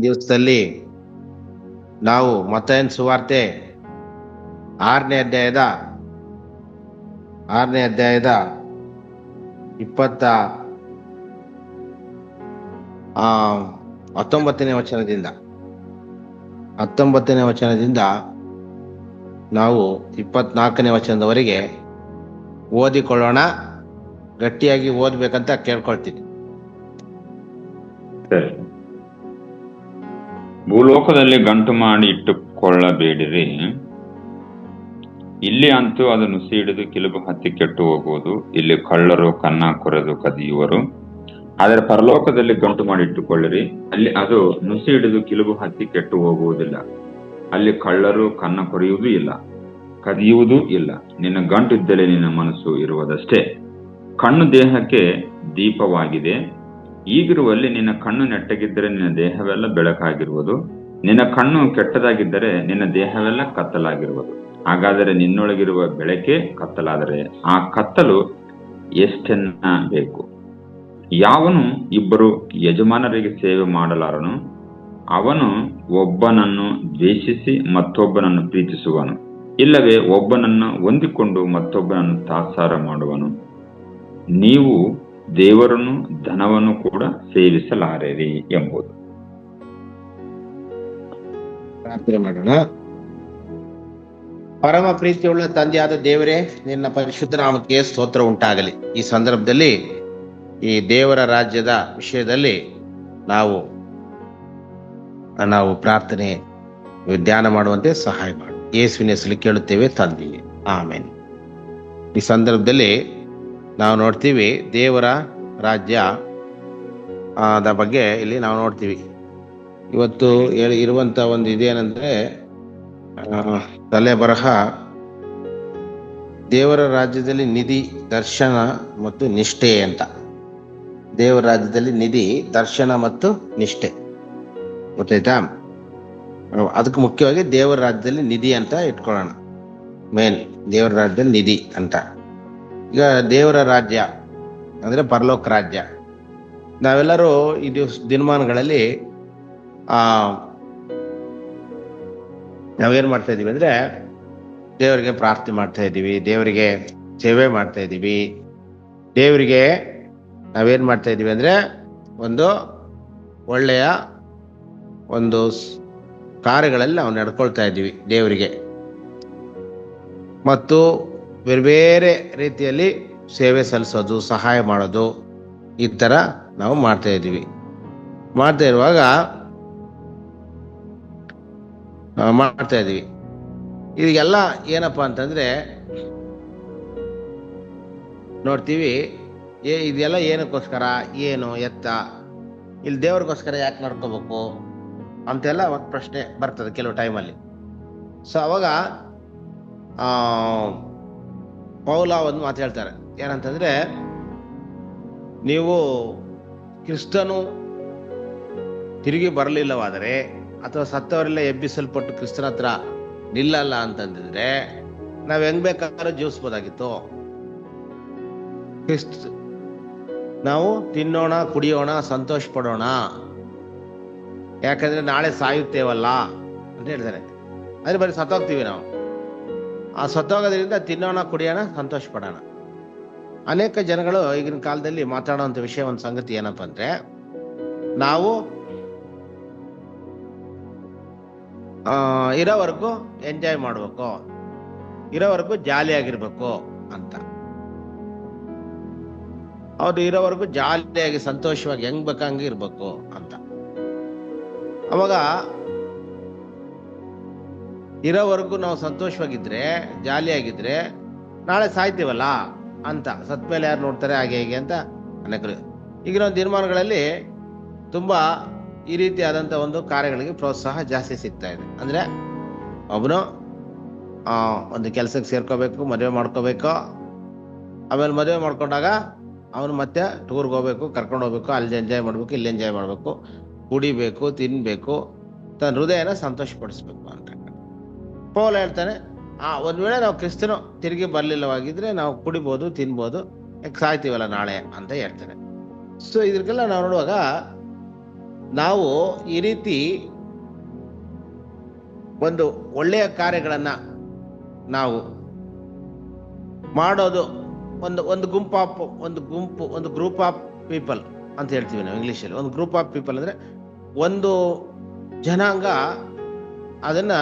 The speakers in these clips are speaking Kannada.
ದಿವಸದಲ್ಲಿ ನಾವು ಮತ್ತಾಯನ ಸುವಾರ್ತೆ 6ನೇ ಅಧ್ಯಾಯದ 19ನೇ ವಚನದಿಂದ ನಾವು 24ನೇ ವಚನದವರೆಗೆ ಓದಿಕೊಳ್ಳೋಣ. ಗಟ್ಟಿಯಾಗಿ ಓದ್ಬೇಕಂತ ಕೇಳ್ಕೊಳ್ತೀನಿ. ಸರಿ. ಭೂಲೋಕದಲ್ಲಿ ಗಂಟು ಮಾಡಿ ಇಟ್ಟುಕೊಳ್ಳಬೇಡಿರಿ. ಇಲ್ಲಿ ಅಂತೂ ಅದು ನುಸಿ ಹಿಡಿದು ಕಿಲುಬು ಹತ್ತಿ ಕೆಟ್ಟು ಹೋಗುವುದು. ಇಲ್ಲಿ ಕಳ್ಳರು ಕನ್ನ ಕೊರೆದು ಕದಿಯುವರು. ಆದರೆ ಪರಲೋಕದಲ್ಲಿ ಗಂಟು ಮಾಡಿ ಇಟ್ಟುಕೊಳ್ಳಿರಿ. ಅಲ್ಲಿ ಅದು ನುಸಿ ಹಿಡಿದು ಕಿಲುಬು ಹತ್ತಿ ಕೆಟ್ಟು ಹೋಗುವುದಿಲ್ಲ. ಅಲ್ಲಿ ಕಳ್ಳರು ಕನ್ನ ಕೊರೆಯುವುದೂ ಇಲ್ಲ, ಕದಿಯುವುದೂ ಇಲ್ಲ. ನಿನ್ನ ಗಂಟು ಇದ್ದಲ್ಲಿ ನಿನ್ನ ಮನಸ್ಸು ಇರುವುದಷ್ಟೇ. ಕಣ್ಣು ದೇಹಕ್ಕೆ ದೀಪವಾಗಿದೆ. ಈಗಿರುವಲ್ಲಿ ನಿನ್ನ ಕಣ್ಣು ನೆಟ್ಟಗಿದ್ದರೆ ನಿನ್ನ ದೇಹವೆಲ್ಲ ಬೆಳಕಾಗಿರುವುದು. ನಿನ್ನ ಕಣ್ಣು ಕೆಟ್ಟದಾಗಿದ್ದರೆ ನಿನ್ನ ದೇಹವೆಲ್ಲ ಕತ್ತಲಾಗಿರುವುದು. ಹಾಗಾದರೆ ನಿನ್ನೊಳಗಿರುವ ಬೆಳಕೆ ಕತ್ತಲಾದರೆ ಆ ಕತ್ತಲು ಎಷ್ಟೆನ್ನ ಬೇಕು? ಯಾವನು ಇಬ್ಬರು ಯಜಮಾನರಿಗೆ ಸೇವೆ ಮಾಡಲಾರನು? ಅವನು ಒಬ್ಬನನ್ನು ದ್ವೇಷಿಸಿ ಮತ್ತೊಬ್ಬನನ್ನು ಪ್ರೀತಿಸುವನು, ಇಲ್ಲವೇ ಒಬ್ಬನನ್ನು ಹೊಂದಿಕೊಂಡು ಮತ್ತೊಬ್ಬನನ್ನು ತಾತ್ಸಾರ ಮಾಡುವನು. ನೀವು ದೇವರನ್ನು ಧನವನ್ನು ಕೂಡ ಸೇವಿಸಲಾರಿರಿ ಎಂಬುದು. ಪ್ರಾರ್ಥನೆ ಮಾಡೋಣ. ಪರಮ ಪ್ರೀತಿಯುಳ್ಳ ತಂದೆಯಾದ ದೇವರೇ, ನಿನ್ನ ಪರಿಶುದ್ಧ ನಾಮಕ್ಕೆ ಸ್ತೋತ್ರ ಉಂಟಾಗಲಿ. ಈ ಸಂದರ್ಭದಲ್ಲಿ ಈ ದೇವರ ರಾಜ್ಯದ ವಿಷಯದಲ್ಲಿ ನಾವು ಪ್ರಾರ್ಥನೆ ಧ್ಯಾನ ಮಾಡುವಂತೆ ಸಹಾಯ ಮಾಡು. ಯೇಸುವಿನ ಹೆಸರಲ್ಲಿ ಕೇಳುತ್ತೇವೆ ತಂದೆಯೇ, ಆಮೇನ್. ಈ ಸಂದರ್ಭದಲ್ಲಿ ನಾವು ನೋಡ್ತೀವಿ ದೇವರ ರಾಜ್ಯ ಬಗ್ಗೆ ಇಲ್ಲಿ ನಾವು ನೋಡ್ತೀವಿ. ಇವತ್ತು ಇರುವಂತ ಒಂದು ಇದೇನಂದ್ರೆ ತಲೆ ಬರಹ, ದೇವರ ರಾಜ್ಯದಲ್ಲಿ ನಿಧಿ, ದರ್ಶನ ಮತ್ತು ನಿಷ್ಠೆ ಅಂತ. ದೇವರ ರಾಜ್ಯದಲ್ಲಿ ನಿಧಿ, ದರ್ಶನ ಮತ್ತು ನಿಷ್ಠೆ, ಗೊತ್ತಾಯ್ತಾ? ಅದಕ್ಕೆ ಮುಖ್ಯವಾಗಿ ದೇವರ ರಾಜ್ಯದಲ್ಲಿ ನಿಧಿ ಅಂತ ಇಟ್ಕೊಳ್ಳೋಣ. ಮೇನ್ ದೇವರ ರಾಜ್ಯದಲ್ಲಿ ನಿಧಿ ಅಂತ. ಈಗ ದೇವರ ರಾಜ್ಯ ಅಂದ್ರೆ ಪರಲೋಕ ರಾಜ್ಯ. ನಾವೆಲ್ಲರೂ ಈ ದಿನಮಾನಗಳಲ್ಲಿ ನಾವೇನ್ ಮಾಡ್ತಾ ಇದೀವಿ ಅಂದ್ರೆ ದೇವರಿಗೆ ಪ್ರಾರ್ಥನೆ ಮಾಡ್ತಾ ಇದ್ದೀವಿ, ದೇವರಿಗೆ ಸೇವೆ ಮಾಡ್ತಾ ಇದ್ದೀವಿ. ದೇವರಿಗೆ ನಾವೇನ್ ಮಾಡ್ತಾ ಇದೀವಿ ಅಂದ್ರೆ ಒಂದು ಒಳ್ಳೆಯ ಒಂದು ಕಾರ್ಯಗಳಲ್ಲಿ ನಾವು ನಡ್ಕೊಳ್ತಾ ಇದ್ದೀವಿ ದೇವರಿಗೆ. ಮತ್ತು ಬೇರೆ ಬೇರೆ ರೀತಿಯಲ್ಲಿ ಸೇವೆ ಸಲ್ಲಿಸೋದು, ಸಹಾಯ ಮಾಡೋದು, ಈ ಥರ ನಾವು ಮಾಡ್ತಾ ಇದ್ದೀವಿ. ಮಾಡ್ತಾ ಇದ್ದೀವಿ. ಇದೆಲ್ಲ ಏನಪ್ಪಾ ಅಂತಂದ್ರೆ ನೋಡ್ತೀವಿ, ಇದೆಲ್ಲ ಏನಕ್ಕೋಸ್ಕರ, ಏನು ಎತ್ತ, ಇಲ್ಲಿ ದೇವ್ರಿಗೋಸ್ಕರ ಯಾಕೆ ನಡ್ಕೋಬೇಕು ಅಂತೆಲ್ಲ ಒಂದು ಪ್ರಶ್ನೆ ಬರ್ತದೆ ಕೆಲವು ಟೈಮಲ್ಲಿ. ಸೊ ಅವಾಗ ಪೌಲ ಒಂದು ಮಾತು ಹೇಳ್ತಾರೆ, ಏನಂತಂದ್ರೆ, ನೀವು ಕ್ರಿಸ್ತನು ತಿರುಗಿ ಬರಲಿಲ್ಲವಾದರೆ ಅಥವಾ ಸತ್ತವರೆಲ್ಲ ಎಬ್ಬಿಸಲ್ಪಟ್ಟು ಕ್ರಿಸ್ತನ ಹತ್ರ ನಿಲ್ಲಲ್ಲ ಅಂತಂದಿದ್ರೆ ನಾವ್ ಹೆಂಗ್ ಬೇಕಾದ್ರೂ ಜೀವಿಸ್ಬೋದಾಗಿತ್ತು. ನಾವು ತಿನ್ನೋಣ, ಕುಡಿಯೋಣ, ಸಂತೋಷ ಪಡೋಣ, ಯಾಕಂದ್ರೆ ನಾಳೆ ಸಾಯುತ್ತೇವಲ್ಲ ಅಂತ ಹೇಳ್ತಾರೆ. ಅಂದ್ರೆ ಬರೀ ಸತ್ತೋಗ್ತೀವಿ ನಾವು. ಆ ಸತ್ತೋಗೋದ್ರಿಂದ ತಿನ್ನೋಣ, ಕುಡಿಯೋಣ, ಸಂತೋಷ ಪಡೋಣ. ಅನೇಕ ಜನಗಳು ಈಗಿನ ಕಾಲದಲ್ಲಿ ಮಾತಾಡುವಂತ ವಿಷಯ, ಒಂದು ಸಂಗತಿ ಏನಪ್ಪಾ ಅಂದ್ರೆ, ನಾವು ಇರೋವರೆಗೂ ಎಂಜಾಯ್ ಮಾಡ್ಬೇಕು, ಇರೋವರೆಗೂ ಜಾಲಿಯಾಗಿರ್ಬೇಕು ಅಂತ. ಅವ್ರು ಇರೋವರೆಗೂ ಜಾಲಿಯಾಗಿ ಸಂತೋಷವಾಗಿ ಹೆಂಗ್ ಬೇಕಂಗೆ ಇರ್ಬೇಕು ಅಂತ. ಅವಾಗ ಇರೋವರೆಗೂ ನಾವು ಸಂತೋಷವಾಗಿದ್ರೆ, ಜಾಲಿಯಾಗಿದ್ರೆ, ನಾಳೆ ಸಾಯ್ತೀವಲ್ಲ ಅಂತ, ಸತ್ಮೇಲೆ ಯಾರು ನೋಡ್ತಾರೆ, ಹಾಗೆ ಹೀಗೆ ಅಂತ ಅನೇಕರು ಈಗಿನ ದಿನಮಾನಗಳಲ್ಲಿ ತುಂಬಾ ಈ ರೀತಿಯಾದಂಥ ಒಂದು ಕಾರ್ಯಗಳಿಗೆ ಪ್ರೋತ್ಸಾಹ ಜಾಸ್ತಿ ಸಿಗ್ತಾ ಇದೆ. ಅಂದ್ರೆ ಒಬ್ಬನು ಒಂದು ಕೆಲಸಕ್ಕೆ ಸೇರ್ಕೋಬೇಕು, ಮದುವೆ ಮಾಡ್ಕೋಬೇಕು, ಆಮೇಲೆ ಮದುವೆ ಮಾಡ್ಕೊಂಡಾಗ ಅವನು ಮತ್ತೆ ಟೂರ್ಗೆ ಹೋಗ್ಬೇಕು, ಕರ್ಕೊಂಡು ಹೋಗ್ಬೇಕು, ಅಲ್ಲಿ ಎಂಜಾಯ್ ಮಾಡ್ಬೇಕು, ಇಲ್ಲಿ ಎಂಜಾಯ್ ಮಾಡ್ಬೇಕು, ಕುಡಿಬೇಕು, ತಿನ್ಬೇಕು, ತನ್ನ ಹೃದಯನ ಸಂತೋಷ ಪಡಿಸ್ಬೇಕು ಅಂತ. ಪೌಲ ಹೇಳ್ತಾನೆ, ಒಂದ್ ವೇಳೆ ನಾವು ಕ್ರಿಸ್ತನು ತಿರುಗಿ ಬರ್ಲಿಲ್ಲವಾಗಿದ್ರೆ ನಾವು ಕುಡಿಬೋದು, ತಿನ್ಬೋದು, ಯಾಕೆ ಸಾಯ್ತೀವಲ್ಲ ನಾಳೆ ಅಂತ ಹೇಳ್ತಾನೆ. ಸೊ ಇದ್ರಿಗೆಲ್ಲ ನಾವು ನೋಡುವಾಗ ನಾವು ಈ ರೀತಿ ಒಂದು ಒಳ್ಳೆಯ ಕಾರ್ಯಗಳನ್ನ ನಾವು ಮಾಡೋದು, ಒಂದು ಗ್ರೂಪ್ ಆಫ್ ಪೀಪಲ್ ಅಂತ ಹೇಳ್ತೀವಿ ನಾವು ಇಂಗ್ಲಿಷಲ್ಲಿ. ಒಂದು ಗ್ರೂಪ್ ಆಫ್ ಪೀಪಲ್ ಅಂದ್ರೆ ಒಂದು ಜನಾಂಗ, ಅದನ್ನ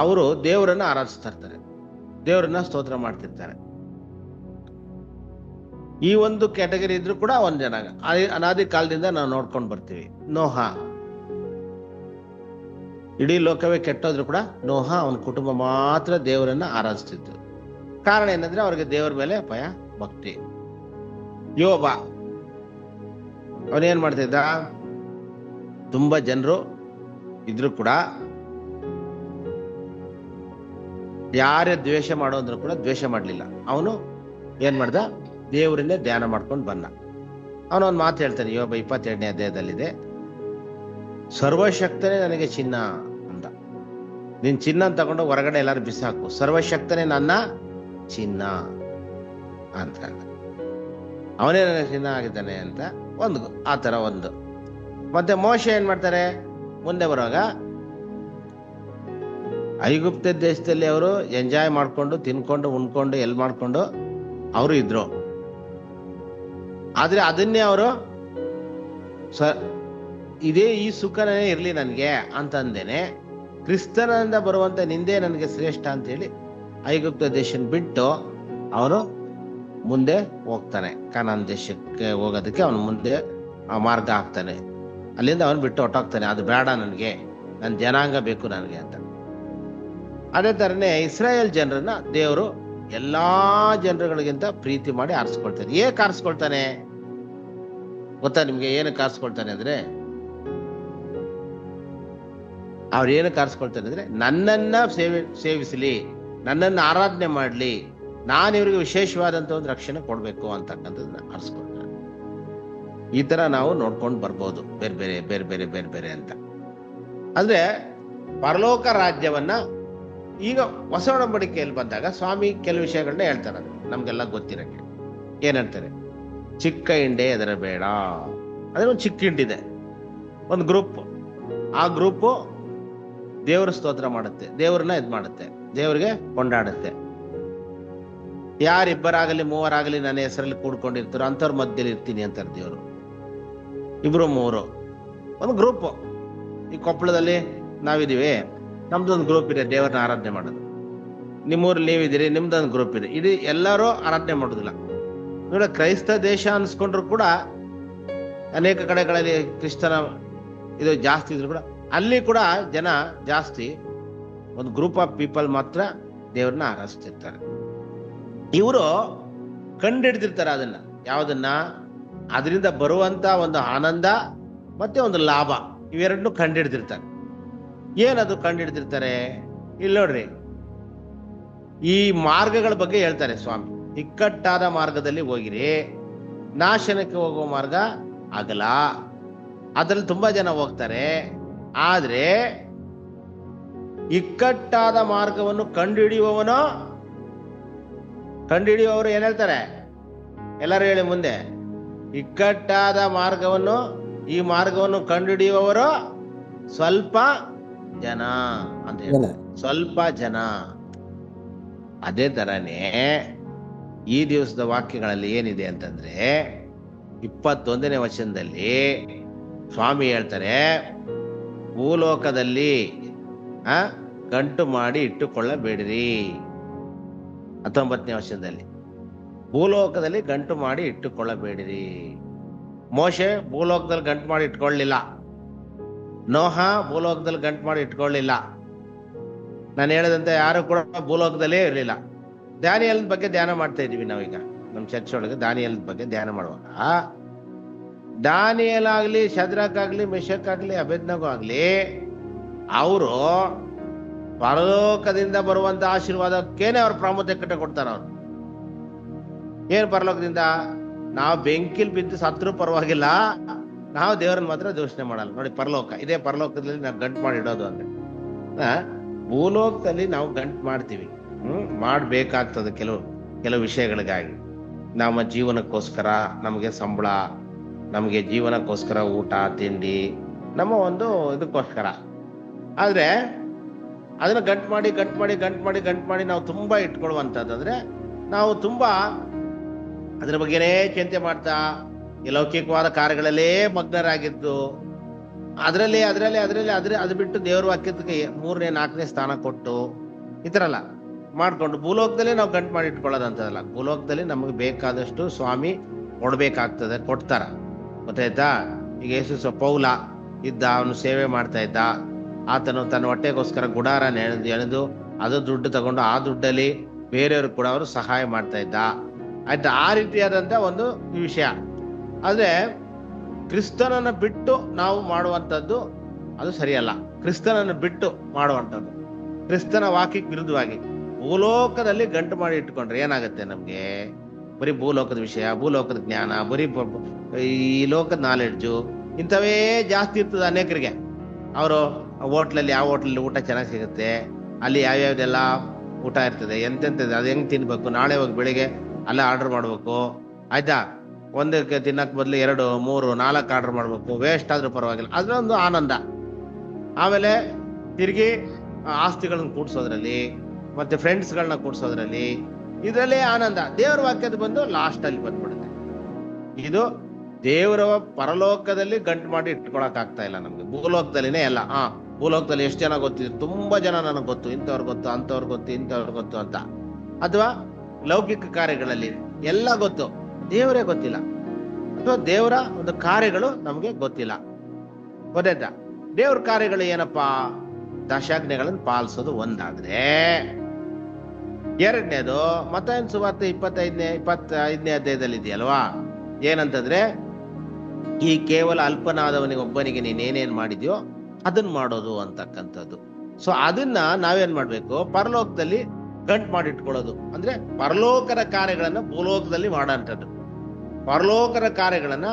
ಅವರು ದೇವರನ್ನ ಆರಾಧಿಸ್ತಾ ಇರ್ತಾರೆ, ದೇವರನ್ನ ಸ್ತೋತ್ರ ಮಾಡ್ತಿರ್ತಾರೆ. ಈ ಒಂದು ಕ್ಯಾಟಗರಿ ಇದ್ರೂ ಕೂಡ ಒಂದು ಜನಾಂಗ ಅನಾದಿ ಕಾಲದಿಂದ ನಾವು ನೋಡ್ಕೊಂಡು ಬರ್ತೀವಿ. ನೋಹ, ಇಡೀ ಲೋಕವೇ ಕೆಟ್ಟೋದ್ರು ಕೂಡ ನೋಹ ಅವನ ಕುಟುಂಬ ಮಾತ್ರ ದೇವರನ್ನ ಆರಾಧಿಸ್ತಿತ್ತು. ಕಾರಣ ಏನಂದ್ರೆ ಅವ್ರಿಗೆ ದೇವರ ಮೇಲೆ ಭಯ ಭಕ್ತಿ. ಯೋಬ ಅವನೇನ್ ಮಾಡ್ತಿದ್ದ, ತುಂಬಾ ಜನರು ಇದ್ರು ಕೂಡ ಯಾರೇ ದ್ವೇಷ ಮಾಡೋದ್ರು ಕೂಡ ದ್ವೇಷ ಮಾಡ್ಲಿಲ್ಲ. ಅವನು ಏನ್ ಮಾಡ್ದ, ದೇವರನ್ನೇ ಧ್ಯಾನ ಮಾಡ್ಕೊಂಡು ಬಂದ. ಅವನೊಂದು ಮಾತು ಹೇಳ್ತಾನೆ, ಯೋಬ 22ನೇ ಅಧ್ಯಾಯದಲ್ಲಿದೆ, ಸರ್ವಶಕ್ತನೇ ನನಗೆ ಚಿನ್ನ ಅಂದ. ನೀನ್ ಚಿನ್ನ ತಗೊಂಡು ಹೊರಗಡೆ ಎಲ್ಲಾರು ಬಿಸಾಕು, ಸರ್ವಶಕ್ತನೇ ನನ್ನ ಚಿನ್ನ ಅಂತ. ಅವನೇ ನನಗೆ ಚಿನ್ನ ಆಗಿದ್ದಾನೆ ಅಂತ ಒಂದು ಆ ತರ ಒಂದು. ಮತ್ತೆ ಮೋಶೆ ಏನ್ ಮಾಡ್ತಾರೆ, ಮುಂದೆ ಬರುವಾಗ ಐಗುಪ್ತ ದೇಶದಲ್ಲಿ ಅವರು ಎಂಜಾಯ್ ಮಾಡ್ಕೊಂಡು ತಿನ್ಕೊಂಡು ಉಣ್ಕೊಂಡು ಎಲ್ ಮಾಡ್ಕೊಂಡು ಅವರು ಇದ್ರು. ಆದ್ರೆ ಅದನ್ನೇ ಅವರು ಇದೇ ಈ ಸುಖನೇ ಇರ್ಲಿ ನನ್ಗೆ ಅಂತಂದೇನೆ, ಕ್ರಿಸ್ತನಿಂದ ಬರುವಂತ ನಿಂದೆ ನನಗೆ ಶ್ರೇಷ್ಠ ಅಂತ ಹೇಳಿ ಐಗುಪ್ತ ದೇಶ ಬಿಟ್ಟು ಅವನು ಮುಂದೆ ಹೋಗ್ತಾನೆ. ಕಾನಾನ್ ದೇಶಕ್ಕೆ ಹೋಗೋದಕ್ಕೆ ಅವನು ಮುಂದೆ ಆ ಮಾರ್ಗ ಹಾಕ್ತಾನೆ. ಅಲ್ಲಿಂದ ಅವನು ಬಿಟ್ಟು ಹೊಟ್ಟೋಗ್ತಾನೆ, ಅದು ಬೇಡ ನನಗೆ, ನನ್ನ ಜನಾಂಗ ಬೇಕು ನನಗೆ ಅಂತ. ಅದೇ ತರನೇ ಇಸ್ರಾಯೇಲ್ ಜನರನ್ನ ದೇವರು ಎಲ್ಲಾ ಜನರುಗಳಿಗಿಂತ ಪ್ರೀತಿ ಮಾಡಿ ಆರಿಸ್ಕೊಳ್ತಾನೆ. ಏಕೆ ಆರಿಸ್ಕೊಳ್ತಾನೆ ಗೊತ್ತಾ ನಿಮ್ಗೆ? ಏನಕ್ಕೆ ಆರಿಸ್ಕೊಳ್ತಾನೆ ಅಂದ್ರೆ, ಅವ್ರು ಏನಕ್ಕೆ ಆರಿಸ್ಕೊಳ್ತಾನೆ ಅಂದ್ರೆ, ನನ್ನನ್ನ ಸೇವಿಸಲಿ, ನನ್ನನ್ನು ಆರಾಧನೆ ಮಾಡ್ಲಿ, ನಾನು ಇವ್ರಿಗೆ ವಿಶೇಷವಾದಂತ ಒಂದು ರಕ್ಷಣೆ ಕೊಡ್ಬೇಕು ಅಂತಕ್ಕಂಥದ್ದನ್ನ ಆರಿಸ್ಕೊಳ್ತಾನೆ. ಈ ತರ ನಾವು ನೋಡ್ಕೊಂಡು ಬರ್ಬೋದು, ಬೇರೆ ಬೇರೆ ಬೇರೆ ಬೇರೆ ಬೇರೆ ಬೇರೆ ಅಂತ. ಅಂದ್ರೆ ಪರಲೋಕ ರಾಜ್ಯವನ್ನ ಈಗ ಹೊಸ ಒಡಂಬಡಿಕೆಯಲ್ಲಿ ಬಂದಾಗ ಸ್ವಾಮಿ ಕೆಲವು ವಿಷಯಗಳನ್ನ ಹೇಳ್ತಾರೆ, ನಮ್ಗೆಲ್ಲ ಗೊತ್ತಿರಕ್ಕೆ. ಏನ್ ಹೇಳ್ತಾರೆ, ಚಿಕ್ಕ ಹಿಂಡೆ ಅದರ ಬೇಡ. ಅದ್ರ ಒಂದು ಚಿಕ್ಕ ಹಿಂಡಿದೆ, ಒಂದು ಗ್ರೂಪ್, ಆ ಗ್ರೂಪು ದೇವರ ಸ್ತೋತ್ರ ಮಾಡುತ್ತೆ, ದೇವ್ರನ್ನ ಇದ್ ಮಾಡುತ್ತೆ, ದೇವ್ರಿಗೆ ಕೊಂಡಾಡುತ್ತೆ. ಯಾರಿಬ್ಬರಾಗಲಿ ಮೂವರಾಗಲಿ ನನ್ನ ಹೆಸರಲ್ಲಿ ಕೂಡ್ಕೊಂಡಿರ್ತಾರೋ ಅಂಥವ್ರ ಮಧ್ಯದಲ್ಲಿ ಇರ್ತೀನಿ ಅಂತಾರೆ ದೇವರು. 2-3 ಒಂದು ಗ್ರೂಪ್. ಈ ಕೊಪ್ಪಳದಲ್ಲಿ ನಾವಿದೀವಿ, ನಮ್ದೊಂದು ಗ್ರೂಪ್ ಇದೆ ದೇವರನ್ನ ಆರಾಧನೆ ಮಾಡೋದು. ನಿಮ್ಮೂರಲ್ಲಿ ನೀವಿದ್ದೀರಿ, ನಿಮ್ದೊಂದು ಗ್ರೂಪ್ ಇದೆ. ಇದು ಎಲ್ಲರೂ ಆರಾಧನೆ ಮಾಡೋದಿಲ್ಲ. ನೋಡಿ, ಕ್ರೈಸ್ತ ದೇಶ ಅನ್ಸ್ಕೊಂಡ್ರು ಕೂಡ ಅನೇಕ ಕಡೆಗಳಲ್ಲಿ ಕ್ರಿಸ್ತನ ಇದು ಜಾಸ್ತಿ ಇದ್ರು ಕೂಡ ಅಲ್ಲಿ ಕೂಡ ಜನ ಜಾಸ್ತಿ ಒಂದು ಗ್ರೂಪ್ ಆಫ್ ಪೀಪಲ್ ಮಾತ್ರ ದೇವ್ರನ್ನ ಆರಾಧಿಸ್ತಿರ್ತಾರೆ. ಇವರು ಕಂಡಿಡ್ತಿರ್ತಾರೆ ಅದನ್ನ, ಯಾವುದನ್ನ, ಅದರಿಂದ ಬರುವಂತ ಒಂದು ಆನಂದ ಮತ್ತೆ ಒಂದು ಲಾಭ, ಇವೆರಡನ್ನೂ ಕಂಡಿಡ್ತಿರ್ತಾರೆ. ಏನದು ಕಂಡಿಡ್ತಿರ್ತಾರೆ? ಇಲ್ಲಿ ನೋಡ್ರಿ, ಈ ಮಾರ್ಗಗಳ ಬಗ್ಗೆ ಹೇಳ್ತಾರೆ ಸ್ವಾಮಿ. ಇಕ್ಕಟ್ಟಾದ ಮಾರ್ಗದಲ್ಲಿ ಹೋಗಿರಿ, ನಾಶನಕ್ಕೆ ಹೋಗುವ ಮಾರ್ಗ ಅಗಲ, ಅದ್ರಲ್ಲಿ ತುಂಬಾ ಜನ ಹೋಗ್ತಾರೆ. ಆದ್ರೆ ಇಕ್ಕಟ್ಟಾದ ಮಾರ್ಗವನ್ನು ಕಂಡುಹಿಡಿಯುವವರು ಏನ್ ಹೇಳ್ತಾರೆ? ಎಲ್ಲರೂ ಹೇಳಿ ಮುಂದೆ. ಇಕ್ಕಟ್ಟಾದ ಮಾರ್ಗವನ್ನು, ಈ ಮಾರ್ಗವನ್ನು ಕಂಡುಹಿಡಿಯುವವರು ಸ್ವಲ್ಪ ಜನ ಅಂತ ಹೇಳ್ತಾರೆ, ಸ್ವಲ್ಪ ಜನ. ಅದೇ ತರನೇ ಈ ದಿವಸದ ವಾಕ್ಯಗಳಲ್ಲಿ ಏನಿದೆ ಅಂತಂದ್ರೆ, 21ನೇ ವಚನದಲ್ಲಿ ಸ್ವಾಮಿ ಹೇಳ್ತಾರೆ, ಭೂಲೋಕದಲ್ಲಿ ಗಂಟು ಮಾಡಿ ಇಟ್ಟುಕೊಳ್ಳಬೇಡಿರಿ. 19ನೇ ವಚನದಲ್ಲಿ ಭೂಲೋಕದಲ್ಲಿ ಗಂಟು ಮಾಡಿ ಇಟ್ಟುಕೊಳ್ಳಬೇಡಿರಿ. ಮೋಶೆ ಭೂಲೋಕದಲ್ಲಿ ಗಂಟು ಮಾಡಿ ಇಟ್ಕೊಳ್ಳಿಲ್ಲ, ನೋಹ ಭೂಲೋಕದಲ್ಲಿ ಗಂಟು ಮಾಡಿ ಇಟ್ಕೊಳ್ಳಿಲ್ಲ, ನಾನು ಹೇಳದಂತೆ ಯಾರು ಕೂಡ ಭೂಲೋಕದಲ್ಲೇ ಇರಲಿಲ್ಲ. ದಾನಿಯೇಲನ ಬಗ್ಗೆ ಧ್ಯಾನ ಮಾಡ್ತಾ ಇದೀವಿ ನಾವೀಗ ನಮ್ಮ ಚರ್ಚ್ ಒಳಗೆ. ದಾನಿಯೇಲನ ಬಗ್ಗೆ ಧ್ಯಾನ ಮಾಡುವಾಗ ದಾನಿಯೇಲ ಆಗ್ಲಿ, ಶದ್ರಕ್ ಆಗ್ಲಿ, ಮೆಷಕ್ ಆಗ್ಲಿ, ಅಬೇದ್ನಗೋ ಆಗ್ಲಿ, ಅವರು ಪರಲೋಕದಿಂದ ಬರುವಂತ ಆಶೀರ್ವಾದಕ್ಕೇನೆ ಅವ್ರ ಪ್ರಾಮುಖ್ಯತೆ ಕೊಡ್ತಾರ. ಅವ್ರು ಏನ್ ಪರಲೋಕದಿಂದ? ನಾವು ಬೆಂಕಿಲ್ ಬಿದ್ದು ಸತ್ರು ಪರವಾಗಿಲ್ಲ, ನಾವು ದೇವರನ್ನ ಮಾತ್ರ ದೂಷಣೆ ಮಾಡಲ್ಲ. ನೋಡಿ, ಪರಲೋಕ, ಇದೇ ಪರಲೋಕದಲ್ಲಿ ನಾವು ಗಂಟು ಮಾಡಿ ಇಡೋದು ಅಂದ್ರೆ. ಭೂಲೋಕದಲ್ಲಿ ನಾವು ಗಂಟು ಮಾಡ್ತೀವಿ, ಮಾಡ್ಬೇಕಾಗ್ತದೆ ಕೆಲವು ವಿಷಯಗಳಿಗಾಗಿ. ನಮ್ಮ ಜೀವನಕ್ಕೋಸ್ಕರ ನಮಗೆ ಸಂಬಳ, ನಮಗೆ ಜೀವನಕ್ಕೋಸ್ಕರ ಊಟ ತಿಂಡಿ ನಮ್ಮ ಒಂದು ಇದಕ್ಕೋಸ್ಕರ. ಆದ್ರೆ ಅದನ್ನ ಗಂಟು ಮಾಡಿ ನಾವು ತುಂಬಾ ಇಟ್ಕೊಳ್ಳುವಂಥದ್ದಾದ್ರೆ ನಾವು ತುಂಬಾ ಅದ್ರ ಬಗ್ಗೆನೇ ಚಿಂತೆ ಮಾಡ್ತಾ ಈ ಲೌಕಿಕವಾದ ಕಾರ್ಯಗಳಲ್ಲೇ ಮಗ್ನರಾಗಿದ್ದು ಅದು ಬಿಟ್ಟು ದೇವ್ರ ವಾಕ್ಯಕ್ಕೆ 3ನೇ 4ನೇ ಸ್ಥಾನ ಕೊಟ್ಟು ಈ ಥರ ಎಲ್ಲ ಮಾಡ್ಕೊಂಡು ಭೂಲೋಕದಲ್ಲೇ ನಾವು ಗಂಟು ಮಾಡಿ ಇಟ್ಕೊಳ್ಳೋದಂತದಲ್ಲ. ಭೂಲೋಕದಲ್ಲಿ ನಮಗೆ ಬೇಕಾದಷ್ಟು ಸ್ವಾಮಿ ಕೊಡ್ಬೇಕಾಗ್ತದೆ, ಕೊಡ್ತಾರ. ಗೊತ್ತಾಯ್ತಾ? ಈಗ ಯೇಸು ಪೌಲ ಇದ್ದ, ಅವನು ಸೇವೆ ಮಾಡ್ತಾ ಇದ್ದ. ಆತನು ತನ್ನ ಹೊಟ್ಟೆಗೋಸ್ಕರ ಗುಡಾರ ಎಳೆದು ಅದು ದುಡ್ಡು ತಗೊಂಡು ಆ ದುಡ್ಡಲ್ಲಿ ಬೇರೆಯವ್ರಿಗೆ ಕೂಡ ಅವರು ಸಹಾಯ ಮಾಡ್ತಾ ಇದ್ದ. ಆಯ್ತಾ? ಆ ರೀತಿಯಾದಂತ ಒಂದು ವಿಷಯ. ಆದ್ರೆ ಕ್ರಿಸ್ತನನ್ನು ಬಿಟ್ಟು ನಾವು ಮಾಡುವಂಥದ್ದು ಅದು ಸರಿಯಲ್ಲ. ಕ್ರಿಸ್ತನನ್ನು ಬಿಟ್ಟು ಮಾಡುವಂಥದ್ದು, ಕ್ರಿಸ್ತನ ವಾಕ್ಯಕ್ಕೆ ವಿರುದ್ಧವಾಗಿ ಭೂಲೋಕದಲ್ಲಿ ಗಂಟು ಮಾಡಿ ಇಟ್ಕೊಂಡ್ರೆ ಏನಾಗುತ್ತೆ? ನಮ್ಗೆ ಬರೀ ಭೂಲೋಕದ ವಿಷಯ, ಭೂಲೋಕದ ಜ್ಞಾನ, ಬರೀ ಈ ಲೋಕದ ನಾಲೆಡ್ಜು ಇಂಥವೇ ಜಾಸ್ತಿ ಇರ್ತದೆ ಅನೇಕರಿಗೆ. ಅವರು ಹೋಟ್ಲಲ್ಲಿ ಯಾವ ಹೋಟ್ಲಲ್ಲಿ ಊಟ ಚೆನ್ನಾಗಿ ಸಿಗುತ್ತೆ, ಅಲ್ಲಿ ಯಾವ್ಯಾವ್ದೆಲ್ಲ ಊಟ ಇರ್ತದೆ, ಎಂತೆಂಥದ್ದು, ಅದು ಹೆಂಗ್ ತಿನ್ಬೇಕು, ನಾಳೆ ಹೋಗಿ ಬೆಳಿಗ್ಗೆ ಅಲ್ಲೇ ಆರ್ಡರ್ ಮಾಡ್ಬೇಕು. ಆಯ್ತಾ? ಒಂದಕ್ಕೆ ತಿನ್ನಕ್ ಬದಲು 2, 3, 4 ಆರ್ಡರ್ ಮಾಡ್ಬೇಕು. ವೇಸ್ಟ್ ಆದ್ರೂ ಪರವಾಗಿಲ್ಲ, ಅದರೊಂದು ಆನಂದ. ಆಮೇಲೆ ತಿರುಗಿ ಆಸ್ತಿಗಳನ್ನ ಕೂಡ್ಸೋದ್ರಲ್ಲಿ, ಮತ್ತೆ ಫ್ರೆಂಡ್ಸ್ಗಳನ್ನ ಕೂಡ್ಸೋದ್ರಲ್ಲಿ, ಇದರಲ್ಲೇ ಆನಂದ. ದೇವರ ವಾಕ್ಯದ ಬಂದು ಲಾಸ್ಟ್ ಅಲ್ಲಿ ಬಂದ್ಬಿಡುತ್ತೆ. ಇದು ದೇವರ ಪರಲೋಕದಲ್ಲಿ ಗಂಟು ಮಾಡಿ ಇಟ್ಕೊಳಕ್ ಆಗ್ತಾ ಇಲ್ಲ ನಮ್ಗೆ. ಭೂಲೋಕದಲ್ಲಿನೇ ಎಲ್ಲ. ಭೂಲೋಕದಲ್ಲಿ ಎಷ್ಟು ಜನ ಗೊತ್ತಿದ್ರು? ತುಂಬಾ ಜನ ನನಗೆ ಗೊತ್ತು, ಇಂಥವ್ರು ಗೊತ್ತು, ಅಂಥವ್ರು ಗೊತ್ತು, ಇಂಥವ್ರು ಗೊತ್ತು ಅಂತ. ಅಥವಾ ಲೌಕಿಕ ಕಾರ್ಯಗಳಲ್ಲಿ ಎಲ್ಲ ಗೊತ್ತು, ದೇವರೇ ಗೊತ್ತಿಲ್ಲ. ಅಥವಾ ದೇವರ ಒಂದು ಕಾರ್ಯಗಳು ನಮ್ಗೆ ಗೊತ್ತಿಲ್ಲ. ಗೊತ್ತಾಯ್ತಾ? ದೇವ್ರ ಕಾರ್ಯಗಳು ಏನಪ್ಪಾ? ದಶಾಜ್ಞೆಗಳನ್ನು ಪಾಲಿಸೋದು ಒಂದಾದ್ರೆ, ಎರಡನೇದು ಮತ್ತಾಯನ ಸುವಾರ್ತೆ 25ನೇ ಅಧ್ಯಾಯದಲ್ಲಿ ಇದೆಯಲ್ವಾ? ಏನಂತಂದ್ರೆ, ಈ ಕೇವಲ ಅಲ್ಪನಾದವನಿಗೆ ಒಬ್ಬನಿಗೆ ನೀನೇನೇನ್ ಮಾಡಿದ್ಯೋ ಅದನ್ನ ಮಾಡೋದು ಅಂತಕ್ಕಂಥದ್ದು. ಸೊ ಅದನ್ನ ನಾವೇನ್ ಮಾಡ್ಬೇಕು? ಪರಲೋಕದಲ್ಲಿ ಗಂಟು ಮಾಡಿಟ್ಕೊಳ್ಳೋದು. ಅಂದ್ರೆ ಪರಲೋಕದ ಕಾರ್ಯಗಳನ್ನ ಭೂಲೋಕದಲ್ಲಿ ಮಾಡೋಂಥದ್ದು. ಪರಲೋಕದ ಕಾರ್ಯಗಳನ್ನ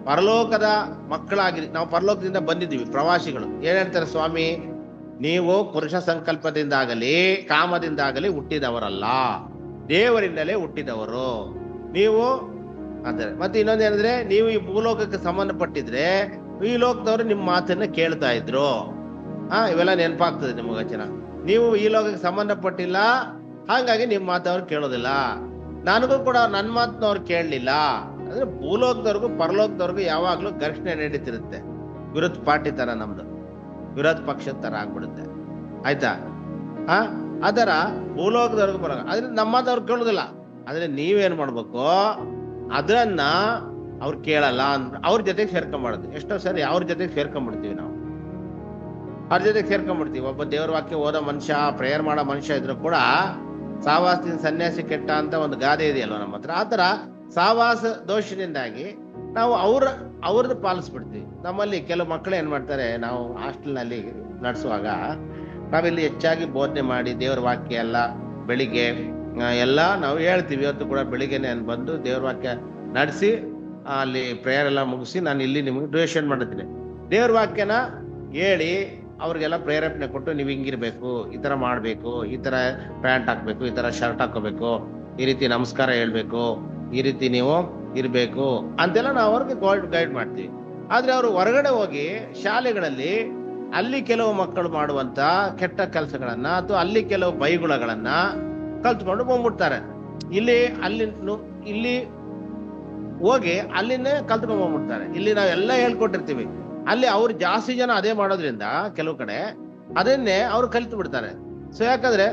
ಪರಲೋಕದ ಮಕ್ಕಳಾಗಿ ನಾವು ಪರಲೋಕದಿಂದ ಬಂದಿದ್ದೀವಿ, ಪ್ರವಾಸಿಗಳು. ಏನ್ ಹೇಳ್ತಾರೆ ಸ್ವಾಮಿ? ನೀವು ಪುರುಷ ಸಂಕಲ್ಪದಿಂದಾಗಲಿ ಕಾಮದಿಂದಾಗಲಿ ಹುಟ್ಟಿದವರಲ್ಲ, ದೇವರಿಂದಲೇ ಹುಟ್ಟಿದವರು ನೀವು ಅಂದರೆ. ಮತ್ತೆ ಇನ್ನೊಂದೇನಂದ್ರೆ, ನೀವು ಈ ಭೂಲೋಕಕ್ಕೆ ಸಂಬಂಧಪಟ್ಟಿದ್ರೆ ಈ ಲೋಕದವರು ನಿಮ್ಮ ಮಾತನ್ನ ಕೇಳ್ತಾ ಇದ್ರು. ಇವೆಲ್ಲ ನೆನಪಾಗ್ತದೆ ನಿಮ್ಗೆ ವಚನ. ನೀವು ಈ ಲೋಕಕ್ಕೆ ಸಂಬಂಧಪಟ್ಟಿಲ್ಲ, ಹಾಗಾಗಿ ನಿಮ್ಮ ಮಾತವ್ರು ಕೇಳೋದಿಲ್ಲ. ನನಗೂ ಕೂಡ ನನ್ನ ಮಾತನ್ನ ಅವ್ರು ಕೇಳಲಿಲ್ಲ. ಅಂದ್ರೆ ಭೂಲೋಕದವ್ರಿಗೂ ಪರಲೋಕದವ್ರಿಗೂ ಯಾವಾಗ್ಲೂ ಘರ್ಷಣೆ ನಡೀತಿರುತ್ತೆ. ವಿರೋಧ ಪಾರ್ಟಿ ತರ, ನಮ್ದು ವಿರೋಧ ಪಕ್ಷದ ತರ ಆಗ್ಬಿಡುತ್ತೆ. ಆಯ್ತಾ? ಅದರ ಭೂಲೋಕದವ್ರಿಗೂ ಬರ, ಆದ್ರೆ ನಮ್ಮ ಮಾತವ್ರು ಕೇಳೋದಿಲ್ಲ. ಆದ್ರೆ ನೀವೇನ್ ಮಾಡ್ಬೇಕು? ಅದನ್ನ ಅವ್ರು ಕೇಳಲ್ಲ ಅಂದ್ರೆ ಅವ್ರ ಜೊತೆಗೆ ಸೇರ್ಕೊಂಡ್ಬಿಡುದು. ಎಷ್ಟೋ ಸರಿ ಅವ್ರ ಜೊತೆಗೆ ಸೇರ್ಕೊಂಡ್ಬಿಡ್ತೀವಿ ನಾವು. ಅವ್ರ ಜೊತೆಗೆ ಸೇರ್ಕೊಂಡ್ಬಿಡ್ತೀವಿ. ಒಬ್ಬ ದೇವ್ರ ವಾಕ್ಯ ಓದೋ ಮನುಷ್ಯ, ಪ್ರೇಯರ್ ಮಾಡೋ ಮನುಷ್ಯ ಇದ್ರು ಕೂಡ ಸಾವಾಸದಿಂದ ಸನ್ಯಾಸಿ ಕೆಟ್ಟ ಅಂತ ಒಂದು ಗಾದೆ ಇದೆಯಲ್ವ ನಮ್ಮ ಹತ್ರ. ಆತರ ಸಾವಾಸ ದೋಷದಿಂದಾಗಿ ನಾವು ಅವ್ರದ್ದು ಪಾಲಿಸ್ಬಿಡ್ತೀವಿ. ನಮ್ಮಲ್ಲಿ ಕೆಲವು ಮಕ್ಕಳು ಏನ್ ಮಾಡ್ತಾರೆ, ನಾವು ಹಾಸ್ಟೆಲ್ನಲ್ಲಿ ನಡೆಸುವಾಗ ನಾವಿಲ್ಲಿ ಹೆಚ್ಚಾಗಿ ಬೋಧನೆ ಮಾಡಿ ದೇವ್ರ ವಾಕ್ಯ ಎಲ್ಲ ಬೆಳಿಗ್ಗೆ ಎಲ್ಲ ನಾವು ಹೇಳ್ತೀವಿ. ಇವತ್ತು ಕೂಡ ಬೆಳಿಗ್ಗೆನೆ ಬಂದು ದೇವ್ರ ವಾಕ್ಯ ನಡೆಸಿ ಅಲ್ಲಿ ಪ್ರೇಯರ್ ಎಲ್ಲ ಮುಗಿಸಿ ನಾನು ಇಲ್ಲಿ ನಿಮಗೆ ಡೊನೇಷನ್ ಮಾಡಿದ್ದೀನಿ. ದೇವ್ರ ವಾಕ್ಯನ ಹೇಳಿ ಅವ್ರಿಗೆಲ್ಲ ಪ್ರೇರೇಪಣೆ ಕೊಟ್ಟು, ನೀವು ಹಿಂಗಿರ್ಬೇಕು, ಈ ತರ ಮಾಡ್ಬೇಕು, ಈ ತರ ಪ್ಯಾಂಟ್ ಹಾಕ್ಬೇಕು, ಈ ತರ ಶರ್ಟ್ ಹಾಕೋಬೇಕು, ಈ ರೀತಿ ನಮಸ್ಕಾರ ಹೇಳ್ಬೇಕು, ಈ ರೀತಿ ನೀವು ಇರ್ಬೇಕು ಅಂತೆಲ್ಲ ನಾವು ಅವ್ರಿಗೆ ಗೈಡ್ ಮಾಡ್ತೀವಿ. ಆದ್ರೆ ಅವರು ಹೊರಗಡೆ ಹೋಗಿ ಶಾಲೆಗಳಲ್ಲಿ ಅಲ್ಲಿ ಕೆಲವು ಮಕ್ಕಳು ಮಾಡುವಂತ ಕೆಟ್ಟ ಕೆಲಸಗಳನ್ನ ಅಥವಾ ಅಲ್ಲಿ ಕೆಲವು ಬೈಗುಳಗಳನ್ನ ಕಲ್ತ್ಕೊಂಡು ಬಂದ್ಬಿಡ್ತಾರೆ. ಇಲ್ಲಿ ಹೋಗಿ ಅಲ್ಲಿನೇ ಕಲ್ತ್ಕೊಂಡ್ ಬಂದ್ಬಿಡ್ತಾರೆ. ಇಲ್ಲಿ ನಾವೆಲ್ಲ ಹೇಳ್ಕೊಟ್ಟಿರ್ತೀವಿ, ಅಲ್ಲಿ ಅವ್ರು ಜಾಸ್ತಿ ಜನ ಅದೇ ಮಾಡೋದ್ರಿಂದ ಕೆಲವು ಕಡೆ ಅದನ್ನೇ ಅವ್ರು ಕಲಿತು ಬಿಡ್ತಾರೆ. ಸೊ ಯಾಕಂದ್ರೆ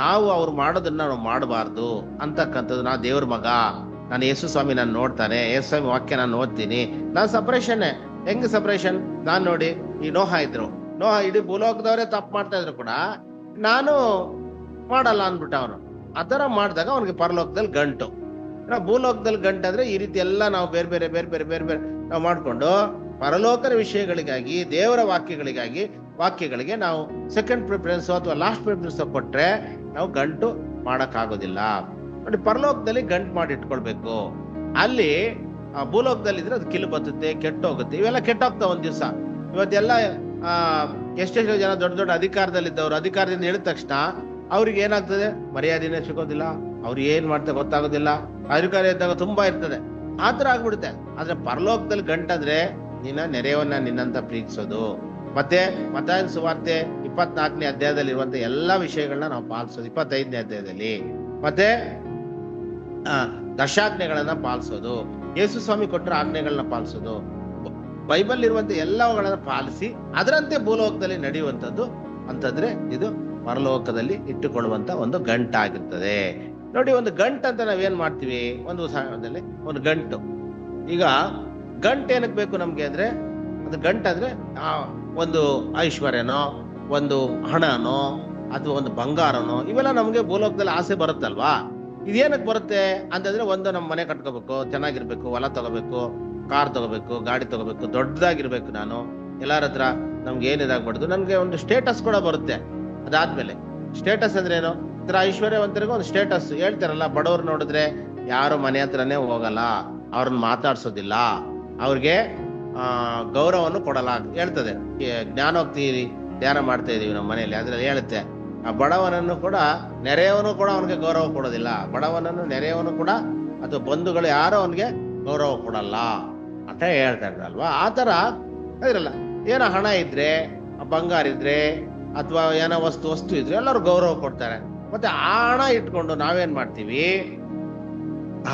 ನಾವು ಅವ್ರು ಮಾಡೋದನ್ನ ನಾವು ಮಾಡಬಾರ್ದು ಅಂತಕ್ಕಂಥದ್ದು. ನಾ ದೇವ್ರ ಮಗ, ನಾನು ಯೇಸು ಸ್ವಾಮಿ ನಾನು ನೋಡ್ತಾನೆ, ಯೇಸು ಸ್ವಾಮಿ ವಾಕ್ಯ ನಾನು ಓದ್ತೀನಿ. ನಾನು ಸಪ್ರೇಷನ್ನೇ. ಹೆಂಗ್ ಸಪ್ರೇಷನ್? ನಾನ್ ನೋಡಿ, ಈ ನೋಹ ಇಡೀ ಭೂಲೋಕದವರೇ ತಪ್ಪು ಮಾಡ್ತಾ ಇದ್ರು ಕೂಡ ನಾನು ಮಾಡಲ್ಲ ಅಂದ್ಬಿಟ್ಟ ಅವನು. ಆ ತರ ಮಾಡಿದಾಗ ಅವನಿಗೆ ಪರಲೋಕದಲ್ಲಿ ಗಂಟು. ಭೂಲೋಕದಲ್ಲಿ ಗಂಟು ಅಂದ್ರೆ ಈ ರೀತಿ ಎಲ್ಲ ನಾವು ಬೇರೆ ಬೇರೆ ನಾವು ಮಾಡ್ಕೊಂಡು ಪರಲೋಕದ ವಿಷಯಗಳಿಗಾಗಿ, ದೇವರ ವಾಕ್ಯಗಳಿಗೆ ನಾವು ಸೆಕೆಂಡ್ ಪ್ರಿಫರೆನ್ಸ್ ಅಥವಾ ಲಾಸ್ಟ್ ಪ್ರಿಫರೆನ್ಸ್ ಕೊಟ್ರೆ ನಾವು ಗಂಟು ಮಾಡಕ್ಕಾಗೋದಿಲ್ಲ. ನೋಡಿ, ಪರಲೋಕದಲ್ಲಿ ಗಂಟು ಮಾಡಿ ಇಟ್ಕೊಳ್ಬೇಕು. ಅಲ್ಲಿ ಭೂಲೋಕದಲ್ಲಿ ಇದ್ರೆ ಅದು ಕಿಲು ಬರ್ತದೆ, ಕೆಟ್ಟೋಗುತ್ತೆ. ಇವೆಲ್ಲ ಕೆಟ್ಟೋಗ್ತಾವ ಒಂದ್ ದಿವಸ. ಇವತ್ತೆಲ್ಲ ಎಷ್ಟೆಷ್ಟೋ ಜನ ದೊಡ್ಡ ಅಧಿಕಾರದಲ್ಲಿದ್ದವ್ರು ಅಧಿಕಾರದಿಂದ ಹೇಳಿದ ತಕ್ಷಣ ಅವ್ರಿಗೆ ಏನಾಗ್ತದೆ? ಮರ್ಯಾದೆನೇ ಸಿಗೋದಿಲ್ಲ, ಅವ್ರು ಏನ್ ಮಾಡ್ತಾರೆ ಗೊತ್ತಾಗೋದಿಲ್ಲ. ಅಧಿಕಾರ ಇದ್ದಾಗ ತುಂಬಾ ಇರ್ತದೆ, ಆ ತರ ಆಗ್ಬಿಡುತ್ತೆ. ಆದ್ರೆ ಪರಲೋಕದಲ್ಲಿ ಗಂಟಂದ್ರೆ ನಿನ್ನ ನೆರೆಯವನ್ನ ನಿನ್ನಂತ ಪ್ರೀತಿಸೋದು, ಮತ್ತೆ ಮತ್ತಾಯನ ಸುವಾರ್ತೆ 24ನೇ ಅಧ್ಯಾಯದಲ್ಲಿ ಇರುವಂತ ಎಲ್ಲಾ ವಿಷಯಗಳನ್ನ ನಾವು ಪಾಲಿಸೋದು, 25ನೇ ಅಧ್ಯಾಯದಲ್ಲಿ ಮತ್ತೆ ದಶಾಜ್ಞೆಗಳನ್ನ ಪಾಲಿಸೋದು, ಯೇಸು ಸ್ವಾಮಿ ಕೊಟ್ಟರ ಆಜ್ಞೆಗಳನ್ನ ಪಾಲಿಸೋದು, ಬೈಬಲ್ ಇರುವಂತ ಎಲ್ಲವುಗಳನ್ನ ಪಾಲಿಸಿ ಅದರಂತೆ ಭೂಲೋಕದಲ್ಲಿ ನಡೆಯುವಂಥದ್ದು ಅಂತಂದ್ರೆ ಇದು ಪರಲೋಕದಲ್ಲಿ ಇಟ್ಟುಕೊಳ್ಳುವಂತ ಒಂದು ಗಂಟಾಗಿರ್ತದೆ. ನೋಡಿ, ಒಂದು ಗಂಟು ಅಂತ ನಾವೇನ್ ಮಾಡ್ತೀವಿ, ಒಂದು ಉದಾಹರಣೆಯಲ್ಲಿ ಒಂದು ಗಂಟು. ಈಗ ಗಂಟು ಏನಕ್ಕೆ ಬೇಕು ನಮ್ಗೆ ಅಂದ್ರೆ, ಅದು ಗಂಟು ಅಂದ್ರೆ ಒಂದು ಐಶ್ವರ್ಯನೋ, ಒಂದು ಹಣನೋ, ಅಥವಾ ಒಂದು ಬಂಗಾರನೋ, ಇವೆಲ್ಲ ನಮ್ಗೆ ಭೂಲೋಕದಲ್ಲಿ ಆಸೆ ಬರುತ್ತಲ್ವಾ. ಇದೇನಕ್ಕೆ ಬರುತ್ತೆ ಅಂತಂದ್ರೆ, ಒಂದು ನಮ್ಮ ಮನೆ ಕಟ್ಕೋಬೇಕು, ಚೆನ್ನಾಗಿರ್ಬೇಕು, ಹೊಲ ತಗೋಬೇಕು, ಕಾರ್ ತಗೋಬೇಕು, ಗಾಡಿ ತಗೋಬೇಕು, ದೊಡ್ಡದಾಗಿರ್ಬೇಕು, ನಾನು ಎಲ್ಲಾರ ಹತ್ರ ನಮ್ಗೆ ಏನಿದಾಗ್ಬಾರ್ದು, ನನ್ಗೆ ಒಂದು ಸ್ಟೇಟಸ್ ಕೂಡ ಬರುತ್ತೆ. ಅದಾದ್ಮೇಲೆ ಸ್ಟೇಟಸ್ ಅಂದ್ರೆ ಏನು, ಇತರ ಐಶ್ವರ್ಯವಂತರಿಗೂ ಒಂದು ಸ್ಟೇಟಸ್ ಹೇಳ್ತಾರಲ್ಲ, ಬಡವ್ರು ನೋಡಿದ್ರೆ ಯಾರು ಮನೆ ಹತ್ರನೇ ಹೋಗಲ್ಲ, ಅವ್ರನ್ನ ಮಾತಾಡ್ಸೋದಿಲ್ಲ, ಅವ್ರಿಗೆ ಗೌರವವನ್ನು ಕೊಡಲ್ಲ ಹೇಳ್ತದೆ. ಜ್ಞಾನೋಕ್ತಿ ಧ್ಯಾನ ಮಾಡ್ತಾ ಇದೀವಿ ನಮ್ಮ ಮನೆಯಲ್ಲಿ, ಅದ್ರಲ್ಲಿ ಹೇಳುತ್ತೆ, ಆ ಬಡವನನ್ನು ಕೂಡ ನೆರೆಯವನು ಕೂಡ ಅವನಿಗೆ ಗೌರವ ಕೊಡೋದಿಲ್ಲ, ಬಡವನನ್ನು ನೆರೆಯವನು ಕೂಡ ಅಥವಾ ಬಂಧುಗಳು ಯಾರು ಅವನಿಗೆ ಗೌರವ ಕೊಡಲ್ಲ ಅಂತ ಹೇಳ್ತಾ ಇದ್ರಲ್ವಾ. ಆ ತರ ಇದ್ರಲ್ಲ, ಏನೋ ಹಣ ಇದ್ರೆ, ಬಂಗಾರ ಇದ್ರೆ, ಅಥವಾ ಏನೋ ವಸ್ತು ಇದ್ರೆ ಎಲ್ಲರೂ ಗೌರವ ಕೊಡ್ತಾರೆ. ಮತ್ತೆ ಆ ಹಣ ಇಟ್ಕೊಂಡು ನಾವೇನ್ ಮಾಡ್ತೀವಿ,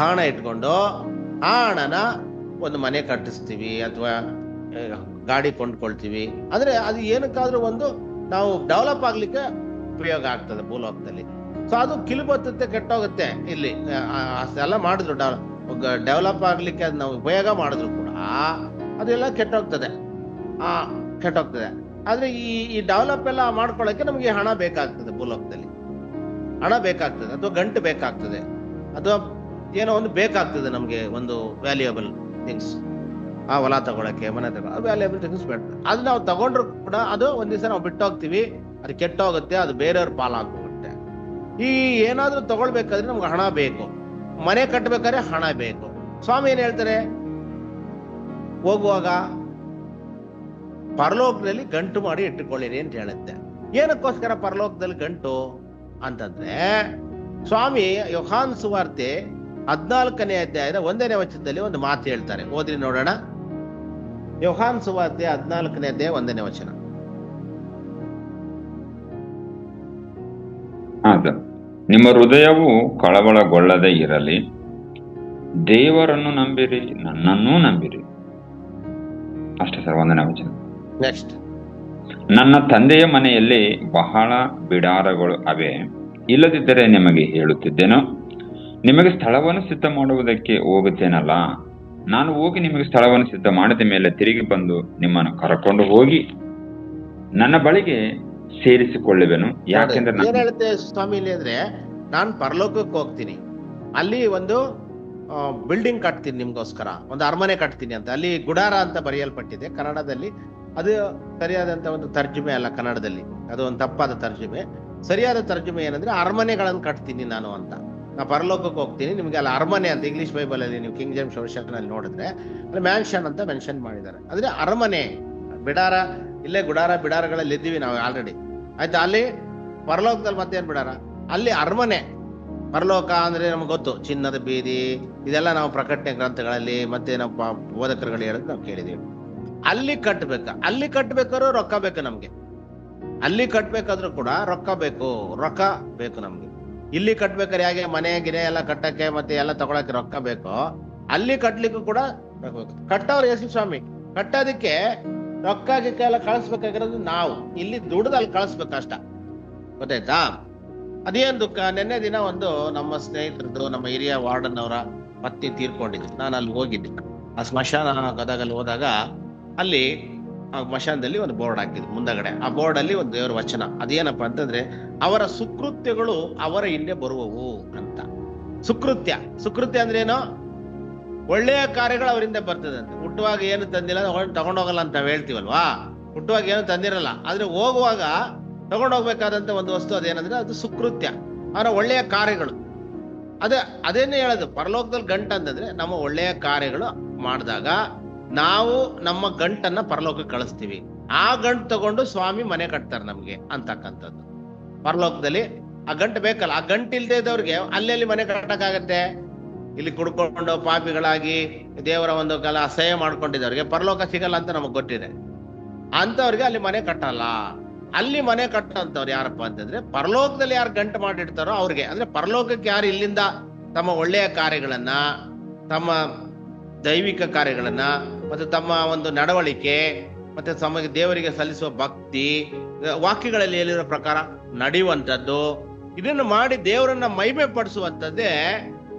ಹಣ ಇಟ್ಕೊಂಡು ಆ ಹಣನ ಒಂದು ಮನೆ ಕಟ್ಟಿಸ್ತೀವಿ ಅಥವಾ ಗಾಡಿ ಕೊಂಡ್ಕೊಳ್ತೀವಿ. ಅಂದ್ರೆ ಅದು ಏನಕ್ಕಾದ್ರೂ ಒಂದು ನಾವು ಡೆವಲಪ್ ಆಗ್ಲಿಕ್ಕೆ ಉಪಯೋಗ ಆಗ್ತದೆ ಭೂಲೋಕದಲ್ಲಿ. ಸೊ ಅದು ಕಿಲುಬತ್ತೆ, ಕೆಟ್ಟೋಗುತ್ತೆ. ಇಲ್ಲಿ ಅಷ್ಟೆಲ್ಲ ಮಾಡಿದ್ರು ಡೆವಲಪ್ ಆಗ್ಲಿಕ್ಕೆ ಅದು ನಾವು ಉಪಯೋಗ ಮಾಡಿದ್ರು ಕೂಡ ಅದೆಲ್ಲ ಕೆಟ್ಟೋಗ್ತದೆ. ಆದ್ರೆ ಈ ಡೆವಲಪ್ ಎಲ್ಲ ಮಾಡ್ಕೊಳ್ಳೋಕೆ ನಮ್ಗೆ ಹಣ ಬೇಕಾಗ್ತದೆ, ಭೂಲೋಕದಲ್ಲಿ ಹಣ ಬೇಕಾಗ್ತದೆ, ಅಥವಾ ಗಂಟು ಬೇಕಾಗ್ತದೆ, ಅಥವಾ ಏನೋ ಒಂದು ಬೇಕಾಗ್ತದೆ ನಮ್ಗೆ, ಒಂದು ವ್ಯಾಲ್ಯೂಯಬಲ್ ಥಿಂಗ್ಸ್. ಆ ಹೊಲ ತಗೊಳಕ್ಕೆ, ಮನೆ ತಗೊಳ ವ್ಯಾಲ್ಯೂಯಬಲ್ ಥಿಂಗ್ಸ್ ಬೇಡ. ಅದು ನಾವು ತಗೊಂಡ್ರು ಕೂಡ ಅದು ಒಂದ್ ದಿವಸ ನಾವು ಬಿಟ್ಟೋಗ್ತೀವಿ, ಅದು ಕೆಟ್ಟೋಗುತ್ತೆ, ಅದು ಬೇರೆಯವ್ರ ಪಾಲಾಗ್ಬಿಡುತ್ತೆ. ಈ ಏನಾದ್ರೂ ತಗೊಳ್ಬೇಕಾದ್ರೆ ನಮ್ಗೆ ಹಣ ಬೇಕು, ಮನೆ ಕಟ್ಟಬೇಕಾದ್ರೆ ಹಣ ಬೇಕು. ಸ್ವಾಮಿ ಏನ್ ಹೇಳ್ತಾರೆ, ಹೋಗುವಾಗ ಪರಲೋಕದಲ್ಲಿ ಗಂಟು ಮಾಡಿ ಇಟ್ಟುಕೊಳ್ಳಿರಿ ಅಂತ ಹೇಳುತ್ತೆ. ಏನಕ್ಕೋಸ್ಕರ ಪರಲೋಕದಲ್ಲಿ ಗಂಟು ಅಂತಂದ್ರೆ, ಸ್ವಾಮಿ ಯೋಹಾನ್ ಸುವಾರ್ತೆ 14ನೇ ಅಧ್ಯಾಯದ 1ನೇ ವಚನದಲ್ಲಿ ಒಂದು ಮಾತು ಹೇಳ್ತಾರೆ. ಓದ್ರಿ ನೋಡೋಣ. ಯೋಹಾನ್ ಸುವಾರ್ತೆ 14ನೇ ಅಧ್ಯಾಯ 1ನೇ ವಚನ. ನಿಮ್ಮ ಹೃದಯವು ಕಳವಳಗೊಳ್ಳದೆ ಇರಲಿ, ದೇವರನ್ನು ನಂಬಿರಿ, ನನ್ನನ್ನೂ ನಂಬಿರಿ. ಅಷ್ಟೇ ಸರ್, 1ನೇ ವಚನ. ನೆಕ್ಸ್ಟ್, ನನ್ನ ತಂದೆಯ ಮನೆಯಲ್ಲಿ ಬಹಳ ಬಿಡಾರಗಳು ಅವೆ, ಇಲ್ಲದಿದ್ದರೆ ನಿಮಗೆ ಹೇಳುತ್ತಿದ್ದೇನೋ. ನಿಮಗೆ ಸ್ಥಳವನ್ನು ಸಿದ್ಧ ಮಾಡುವುದಕ್ಕೆ ಹೋಗುತ್ತೇನಲ್ಲ. ನಾನು ಹೋಗಿ ನಿಮಗೆ ಸ್ಥಳವನ್ನು ಸಿದ್ಧ ಮಾಡಿದ ಮೇಲೆ ತಿರುಗಿ ಬಂದು ನಿಮ್ಮನ್ನು ಕರಕೊಂಡು ಹೋಗಿ ನನ್ನ ಬಳಿಗೆ ಸೇರಿಸಿಕೊಳ್ಳುವೆನು. ಯಾಕೆಂದ್ರೆ ಏನ್ ಹೇಳುತ್ತೆ ಸ್ವಾಮಿ ಇಲ್ಲಿ ಅಂದ್ರೆ, ನಾನ್ ಪರಲೋಕಕ್ಕೆ ಹೋಗ್ತೀನಿ, ಅಲ್ಲಿ ಒಂದು ಬಿಲ್ಡಿಂಗ್ ಕಟ್ತೀನಿ ನಿಮ್ಗೋಸ್ಕರ, ಒಂದು ಅರಮನೆ ಕಟ್ತೀನಿ ಅಂತ. ಅಲ್ಲಿ ಗುಡಾರ ಅಂತ ಬರೆಯಲ್ಪಟ್ಟಿದೆ ಕನ್ನಡದಲ್ಲಿ. ಅದು ಸರಿಯಾದಂತ ಒಂದು ತರ್ಜುಮೆ ಅಲ್ಲ ಕನ್ನಡದಲ್ಲಿ, ಅದು ಒಂದು ತಪ್ಪಾದ ತರ್ಜುಮೆ. ಸರಿಯಾದ ತರ್ಜುಮೆ ಏನಂದ್ರೆ ಅರಮನೆಗಳನ್ನು ಕಟ್ತೀನಿ ನಾನು ಅಂತ. ನಾ ಪರಲೋಕಕ್ಕೆ ಹೋಗ್ತೀನಿ, ನಿಮ್ಗೆ ಅಲ್ಲಿ ಅರಮನೆ ಅಂತ ಇಂಗ್ಲಿಷ್ ಬೈಬಲ್ ಅಲ್ಲಿ ನೀವು ಕಿಂಗ್ ಜೇಮ್ಸ್ ವರ್ಷನ್ ಅಲ್ಲಿ ನೋಡಿದ್ರೆ ಅಲ್ಲಿ ಮ್ಯಾನ್ಷನ್ ಅಂತ ಮೆನ್ಷನ್ ಮಾಡಿದ್ದಾರೆ. ಅಂದ್ರೆ ಅರಮನೆ, ಬಿಡಾರ. ಇಲ್ಲೇ ಗುಡಾರ ಬಿಡಾರಗಳಲ್ಲಿ ಇದ್ದೀವಿ ನಾವು ಆಲ್ರೆಡಿ, ಆಯ್ತಾ. ಅಲ್ಲಿ ಪರಲೋಕದಲ್ಲಿ ಮತ್ತೇನ್ ಬಿಡಾರ, ಅಲ್ಲಿ ಅರಮನೆ. ಪರಲೋಕ ಅಂದ್ರೆ ನಮ್ಗೆ ಗೊತ್ತು, ಚಿನ್ನದ ಬೀದಿ, ಇದೆಲ್ಲ ನಾವು ಪ್ರಕಟಣೆ ಗ್ರಂಥಗಳಲ್ಲಿ ಮತ್ತೆ ನಮ್ಮ ಬೋಧಕರುಗಳು ಹೇಳೋದು ನಾವು ಕೇಳಿದೀವಿ. ಅಲ್ಲಿ ಕಟ್ಟಬೇಕಾದ್ರೂ ರೊಕ್ಕ ಬೇಕು ನಮ್ಗೆ. ಅಲ್ಲಿ ಕಟ್ಬೇಕಾದ್ರೂ ಕೂಡ ರೊಕ್ಕ ಬೇಕು ನಮ್ಗೆ. ಇಲ್ಲಿ ಕಟ್ಬೇಕಾದ್ರೆ ಹೇಗೆ ಮನೆ ಗಿನೆ ಎಲ್ಲ ಕಟ್ಟಕ್ಕೆ ಮತ್ತೆ ಎಲ್ಲ ತಗೊಳಕ್ಕೆ ರೊಕ್ಕ ಬೇಕು, ಅಲ್ಲಿ ಕಟ್ಲಿಕ್ಕೂ ಕೂಡ ಬೇಕು. ಕಟ್ಟವ್ರು ಯೇಸು ಸ್ವಾಮಿ, ಕಟ್ಟೋದಕ್ಕೆ ರೊಕ್ಕ ಗಿಕ್ಕ ಎಲ್ಲ ಕಳಿಸ್ಬೇಕಾಗಿರೋದು ನಾವು, ಇಲ್ಲಿ ದುಡ್ದಲ್ಲಿ ಕಳಿಸ್ಬೇಕಷ್ಟ. ಗೊತ್ತಾಯ್ತಾ? ಅದೇನ್ ದುಃಖ, ನಿನ್ನೆ ದಿನ ಒಂದು ನಮ್ಮ ಸ್ನೇಹಿತರದ್ದು, ನಮ್ಮ ಹಿರಿಯ ವಾರ್ಡನ್ ಅವರ ಪತ್ನಿ ತೀರ್ಕೊಂಡಿದ್ರು. ನಾನು ಅಲ್ಲಿ ಹೋಗಿದ್ದೆ, ಆ ಸ್ಮಶಾನ ಗದಗಲ್ಲಿ ಹೋದಾಗ ಅಲ್ಲಿ ಆ ಸ್ಮಶಾನದಲ್ಲಿ ಒಂದು ಬೋರ್ಡ್ ಹಾಕಿದ್ರು ಮುಂದಗಡೆ. ಆ ಬೋರ್ಡ್ ಅಲ್ಲಿ ಒಂದು ದೇವರ ವಚನ. ಅದೇನಪ್ಪ ಅಂತಂದ್ರೆ, ಅವರ ಸುಕೃತ್ಯಗಳು ಅವರ ಹಿಂದೆ ಬರುವವು ಅಂತ. ಸುಕೃತ್ಯ ಅಂದ್ರೆ ಏನೋ, ಒಳ್ಳೆಯ ಕಾರ್ಯಗಳು ಅವರಿಂದ ಬರ್ತದೆ ಅಂತ. ಹುಟ್ಟುವಾಗ ಏನು ತಂದಿಲ್ಲ ತಗೊಂಡೋಗಲ್ಲ ಅಂತ ನಾವ್ ಹೇಳ್ತೀವಲ್ವಾ. ಹುಟ್ಟುವಾಗ ಏನು ತಂದಿರಲ್ಲ, ಆದ್ರೆ ಹೋಗುವಾಗ ತಗೊಂಡೋಗ್ಬೇಕಾದಂತ ಒಂದು ವಸ್ತು ಅದೇನಂದ್ರೆ ಅದು ಸುಕೃತ್ಯ, ಅವರ ಒಳ್ಳೆಯ ಕಾರ್ಯಗಳು. ಅದೇನೇ ಹೇಳೋದು ಪರಲೋಕದಲ್ಲಿ ಗಂಟು ಅಂತಂದ್ರೆ, ನಮ್ಮ ಒಳ್ಳೆಯ ಕಾರ್ಯಗಳು ಮಾಡಿದಾಗ ನಾವು ನಮ್ಮ ಗಂಟನ್ನ ಪರಲೋಕಕ್ಕೆ ಕಳಿಸ್ತೀವಿ. ಆ ಗಂಟು ತಗೊಂಡು ಸ್ವಾಮಿ ಮನೆ ಕಟ್ತಾರೆ ನಮ್ಗೆ ಅಂತಕ್ಕಂಥದ್ದು. ಪರಲೋಕದಲ್ಲಿ ಆ ಗಂಟು ಬೇಕಲ್ಲ, ಆ ಗಂಟು ಇಲ್ದೇ ಇದ್ದವ್ರಿಗೆ ಅಲ್ಲೆಲ್ಲಿ ಮನೆ ಕಟ್ಟಕ್ಕಾಗತ್ತೆ? ಇಲ್ಲಿ ಕುಡ್ಕೊಂಡು ಪಾಪಿಗಳಾಗಿ ದೇವರ ಒಂದು ಕಾಲ ಅಸಹ್ಯ ಮಾಡ್ಕೊಂಡಿದ್ದವ್ರಿಗೆ ಪರಲೋಕ ಸಿಗಲ್ಲ ಅಂತ ನಮಗ್ ಗೊತ್ತಿದೆ. ಅಂತವ್ರಿಗೆ ಅಲ್ಲಿ ಮನೆ ಕಟ್ಟಲ್ಲ. ಅಲ್ಲಿ ಮನೆ ಕಟ್ಟಂತವ್ರು ಯಾರಪ್ಪ ಅಂತಂದ್ರೆ ಪರಲೋಕದಲ್ಲಿ ಯಾರು ಗಂಟು ಮಾಡಿರ್ತಾರೋ ಅವ್ರಿಗೆ. ಅಂದ್ರೆ ಪರಲೋಕಕ್ಕೆ ಯಾರು ಇಲ್ಲಿಂದ ತಮ್ಮ ಒಳ್ಳೆಯ ಕಾರ್ಯಗಳನ್ನ, ತಮ್ಮ ದೈವಿಕ ಕಾರ್ಯಗಳನ್ನ, ಮತ್ತೆ ತಮ್ಮ ಒಂದು ನಡವಳಿಕೆ, ಮತ್ತೆ ತಮಗೆ ದೇವರಿಗೆ ಸಲ್ಲಿಸುವ ಭಕ್ತಿ, ವಾಕ್ಯಗಳಲ್ಲಿ ಹೇಳಿರೋ ಪ್ರಕಾರ ನಡೆಯುವಂಥದ್ದು, ಇದನ್ನು ಮಾಡಿ ದೇವರನ್ನ ಮಹಿಮೆ ಪಡಿಸುವಂಥದ್ದೇ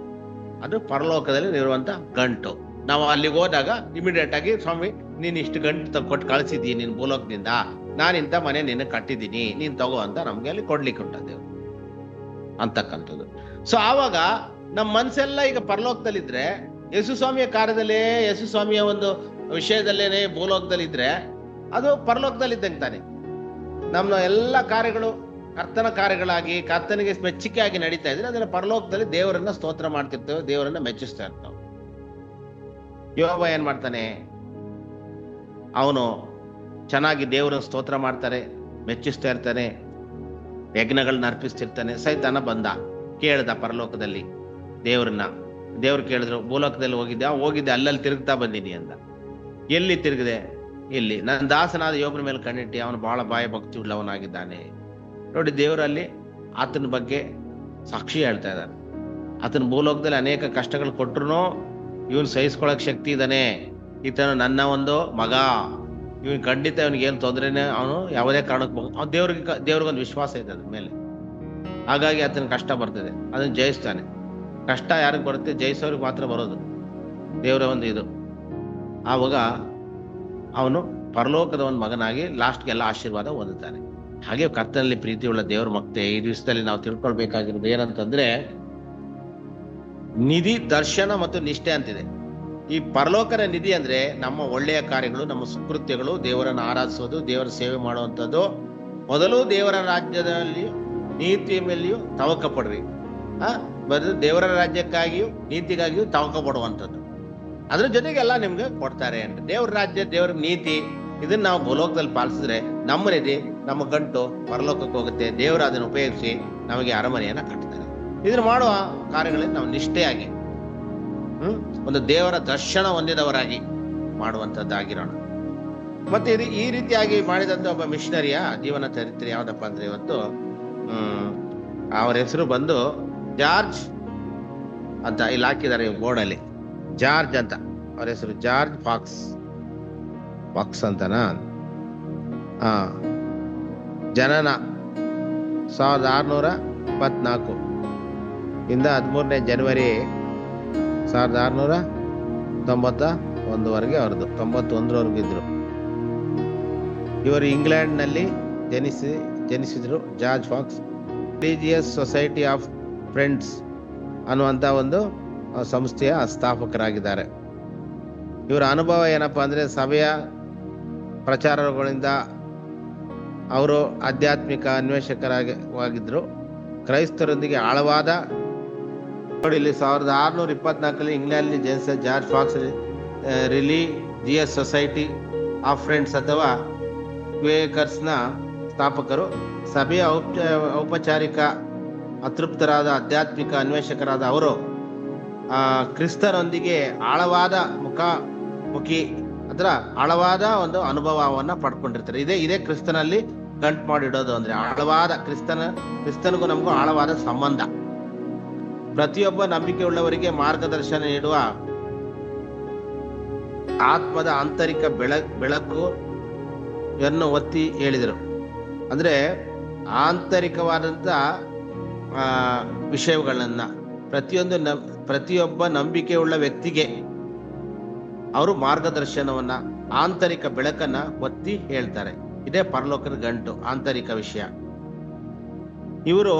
ಅದು ಪರಲೋಕದಲ್ಲಿ ಇರುವಂತ ಗಂಟು. ನಾವು ಅಲ್ಲಿಗೆ ಹೋದಾಗ ಇಮಿಡಿಯೇಟ್ ಆಗಿ, ಸ್ವಾಮಿ ನೀನ್ ಇಷ್ಟು ಗಂಟು ಕೊಟ್ಟು ಕಳಿಸಿದ್ದೀನಿ ನಿನ್ ಭೂಲೋಕದಿಂದ, ನಾನು ಇಂಥ ಮನೆ ನಿನ್ನ ಕಟ್ಟಿದ್ದೀನಿ, ನೀನ್ ತಗೋ ಅಂತ ನಮ್ಗೆ ಅಲ್ಲಿ ಕೊಡ್ಲಿಕ್ಕೆ ಉಂಟದೇವು ಅಂತಕ್ಕಂಥದ್ದು. ಸೊ ಆವಾಗ ನಮ್ಮ ಮನ್ಸೆಲ್ಲ ಈಗ ಪರಲೋಕದಲ್ಲಿದ್ರೆ, ಯೇಸು ಸ್ವಾಮಿಯ ಕಾರ್ಯದಲ್ಲೇ, ಯೇಸು ಸ್ವಾಮಿಯ ಒಂದು ವಿಷಯದಲ್ಲೇನೆ ಭೂಲೋಕದಲ್ಲಿದ್ರೆ ಅದು ಪರಲೋಕದಲ್ಲಿದ್ದಂಗೆ ತಾನೆ. ನಮ್ಮ ಎಲ್ಲ ಕಾರ್ಯಗಳು ಕರ್ತನ ಕಾರ್ಯಗಳಾಗಿ, ಕರ್ತನಿಗೆ ಮೆಚ್ಚುಗೆ ಆಗಿ ನಡೀತಾ ಇದ್ರೆ ಅದನ್ನ ಪರಲೋಕದಲ್ಲಿ ದೇವರನ್ನ ಸ್ತೋತ್ರ ಮಾಡ್ತಿರ್ತೇವೆ, ದೇವರನ್ನ ಮೆಚ್ಚಿಸ್ತಾ ಇರ್ತೇವೆ. ಯೋಬ ಏನ್ ಮಾಡ್ತಾನೆ? ಅವನು ಚೆನ್ನಾಗಿ ದೇವರನ್ನ ಸ್ತೋತ್ರ ಮಾಡ್ತಾರೆ, ಮೆಚ್ಚಿಸ್ತಾ ಇರ್ತಾನೆ, ಯಜ್ಞಗಳನ್ನ ಅರ್ಪಿಸ್ತಿರ್ತಾನೆ. ಸೈತಾನ ಬಂದ, ಕೇಳ್ದ ಪರಲೋಕದಲ್ಲಿ ದೇವ್ರನ್ನ. ದೇವ್ರು ಕೇಳಿದ್ರು, ಭೂಲೋಕದಲ್ಲಿ ಹೋಗಿದ್ದೆ ಅಲ್ಲಲ್ಲಿ ತಿರುಗ್ತಾ ಬಂದೀನಿ ಅಂದ. ಎಲ್ಲಿ ತಿರುಗಿದೆ? ಇಲ್ಲಿ ನನ್ನ ದಾಸನಾದ ಯೋಬನ ಮೇಲೆ ಕಣ್ಣಿಟ್ಟಿ, ಅವನು ಬಹಳ ಬಾಯ ಭಕ್ತಿ ಉಳ್ಳವನಾಗಿದ್ದಾನೆ. ನೋಡಿ, ದೇವರಲ್ಲಿ ಆತನ ಬಗ್ಗೆ ಸಾಕ್ಷಿ ಹೇಳ್ತಾ ಇದ್ದಾನೆ. ಆತನ ಭೂಲೋಕದಲ್ಲಿ ಅನೇಕ ಕಷ್ಟಗಳು ಕೊಟ್ಟರು ಇವನು ಸಹಿಸ್ಕೊಳಕ್ ಶಕ್ತಿ ಇದ್ದಾನೆ, ಈತನು ನನ್ನ ಒಂದು ಮಗ, ಇವನ್ ಖಂಡಿತ ಇವನಿಗೆ ಏನು ತೊಂದರೆನೆ, ಅವನು ಯಾವುದೇ ಕಾರಣಕ್ಕೆ ಅವ್ನು ದೇವ್ರಿಗೊಂದು ವಿಶ್ವಾಸ ಇದೆ ಅದ್ರ ಮೇಲೆ. ಹಾಗಾಗಿ ಆತನ ಕಷ್ಟ ಬರ್ತದೆ, ಅದನ್ನ ಜಯಿಸ್ತಾನೆ. ಕಷ್ಟ ಯಾರಿಗೆ ಬರುತ್ತೆ? ಜಯಿಸೋರಿಗೆ ಮಾತ್ರ ಬರೋದು, ದೇವರ ಒಂದು ಇದು. ಆವಾಗ ಅವನು ಪರಲೋಕದ ಒಂದು ಮಗನಾಗಿ ಲಾಸ್ಟ್ಗೆಲ್ಲ ಆಶೀರ್ವಾದ ಹೊಂದುತ್ತಾನೆ. ಹಾಗೆ ಕರ್ತನಲ್ಲಿ ಪ್ರೀತಿಯುಳ್ಳ ದೇವರ ಮಕ್ಕಳೇ, ಈ ದಿವಸದಲ್ಲಿ ನಾವು ತಿಳ್ಕೊಳ್ಬೇಕಾಗಿರೋದು ಏನಂತಂದ್ರೆ, ನಿಧಿ, ದರ್ಶನ ಮತ್ತು ನಿಷ್ಠೆ ಅಂತಿದೆ. ಈ ಪರಲೋಕದ ನಿಧಿ ಅಂದ್ರೆ ನಮ್ಮ ಒಳ್ಳೆಯ ಕಾರ್ಯಗಳು, ನಮ್ಮ ಸುಕೃತ್ಯಗಳು, ದೇವರನ್ನು ಆರಾಧಿಸೋದು, ದೇವರ ಸೇವೆ ಮಾಡುವಂಥದ್ದು. ಮೊದಲು ದೇವರ ರಾಜ್ಯದಲ್ಲಿ ನೀತಿಯ ಮೇಲೆಯೂ ತವಕ ಪಡ್ರಿ. ಬರೀ ದೇವರ ರಾಜ್ಯಕ್ಕಾಗಿಯೂ ನೀತಿಗಾಗಿಯೂ ತವಕ ಪಡುವಂಥದ್ದು. ಅದ್ರ ಜೊತೆಗೆ ಎಲ್ಲ ನಿಮ್ಗೆ ಕೊಡ್ತಾರೆ ಅಂತ. ದೇವರ ರಾಜ್ಯ, ದೇವರ ನೀತಿ, ಇದನ್ನ ನಾವು ಭೂಲೋಕದಲ್ಲಿ ಪಾಲಿಸಿದ್ರೆ ನಮ್ಮ ನಿಧಿ, ನಮ್ಮ ಗಂಟು ಪರಲೋಕಕ್ಕೆ ಹೋಗುತ್ತೆ. ದೇವರು ಅದನ್ನು ಉಪಯೋಗಿಸಿ ನಮಗೆ ಅರಮನೆಯನ್ನ ಕಟ್ತಾರೆ. ಇದನ್ನ ಮಾಡುವ ಕಾರ್ಯಗಳಲ್ಲಿ ನಾವು ನಿಷ್ಠೆಯಾಗಿ ಒಂದು ದೇವರ ದರ್ಶನ ಹೊಂದಿದವರಾಗಿ ಮಾಡುವಂಥದ್ದಾಗಿರೋಣ. ಮತ್ತೆ ಇದು ಈ ರೀತಿಯಾಗಿ ಮಾಡಿದಂತ ಒಬ್ಬ ಮಿಷನರಿಯ ಜೀವನ ಚರಿತ್ರೆ ಯಾವ್ದಪ್ಪ ಅಂದ್ರೆ, ಇವತ್ತು ಅವರ ಹೆಸರು ಬಂದು ಜಾರ್ಜ್ ಅಂತ ಇಲ್ಲಿ ಹಾಕಿದ್ದಾರೆ ಬೋರ್ಡಲ್ಲಿ. ಜಾರ್ಜ್ ಅಂತ ಅವ್ರ ಹೆಸರು, ಜಾರ್ಜ್ ಫಾಕ್ಸ್ ಅಂತನಾ. ಜನನ 1624 ಇಂದ 13ನೇ ಜನವರಿ 1691 ಅವ್ರದ್ದು, 91 ಇದ್ರು. ಇವರು ಇಂಗ್ಲೆಂಡ್ ನಲ್ಲಿ ಜನಿಸಿದ್ರು. George Fox religious society of friends ಅನ್ನುವಂತ ಒಂದು ಸಂಸ್ಥೆಯ ಸ್ಥಾಪಕರಾಗಿದ್ದಾರೆ. ಇವರ ಅನುಭವ ಏನಪ್ಪಾ ಅಂದ್ರೆ, ಸಭೆಯ ಪ್ರಚಾರಗಳಿಂದ ಅವರು ಆಧ್ಯಾತ್ಮಿಕ ಅನ್ವೇಷಕರಾಗಿದ್ರು. ಕ್ರೈಸ್ತರೊಂದಿಗೆ ಆಳವಾದ ನೋಡಿ, ಇಲ್ಲಿ 1624 ಇಂಗ್ಲೆಂಡ್ನಲ್ಲಿ ಜನಿಸಿದ George Fox religious society of friends ಅಥವಾ ಕ್ವೇಕರ್ಸ್ನ ಸ್ಥಾಪಕರು. ಸಭೆಯ ಔಪಚಾರಿಕ ಅತೃಪ್ತರಾದ ಆಧ್ಯಾತ್ಮಿಕ ಅನ್ವೇಷಕರಾದ ಅವರು ಕ್ರಿಸ್ತರೊಂದಿಗೆ ಆಳವಾದ ಮುಖಾಮುಖಿ ಅದರ ಆಳವಾದ ಒಂದು ಅನುಭವವನ್ನ ಪಡ್ಕೊಂಡಿರ್ತಾರೆ. ಇದೇ ಕ್ರಿಸ್ತನಲ್ಲಿ ಗಂಟು ಮಾಡಿಡೋದು ಅಂದ್ರೆ ಆಳವಾದ ಕ್ರಿಸ್ತನಿಗೂ ನಮಗೂ ಆಳವಾದ ಸಂಬಂಧ. ಪ್ರತಿಯೊಬ್ಬ ನಂಬಿಕೆ ಉಳ್ಳವರಿಗೆ ಮಾರ್ಗದರ್ಶನ ನೀಡುವ ಆತ್ಮದ ಆಂತರಿಕ ಬೆಳಕು ಯನ್ನು ಒತ್ತಿ ಹೇಳಿದರು. ಅಂದ್ರೆ ಆಂತರಿಕವಾದಂತ ವಿಷಯಗಳನ್ನ ಪ್ರತಿಯೊಬ್ಬ ನಂಬಿಕೆ ಉಳ್ಳ ವ್ಯಕ್ತಿಗೆ ಅವರು ಮಾರ್ಗದರ್ಶನವನ್ನ, ಆಂತರಿಕ ಬೆಳಕನ್ನ ಒತ್ತಿ ಹೇಳ್ತಾರೆ. ಇದೇ ಪರಲೋಕದ ಗಂಟು, ಆಂತರಿಕ ವಿಷಯ. ಇವರು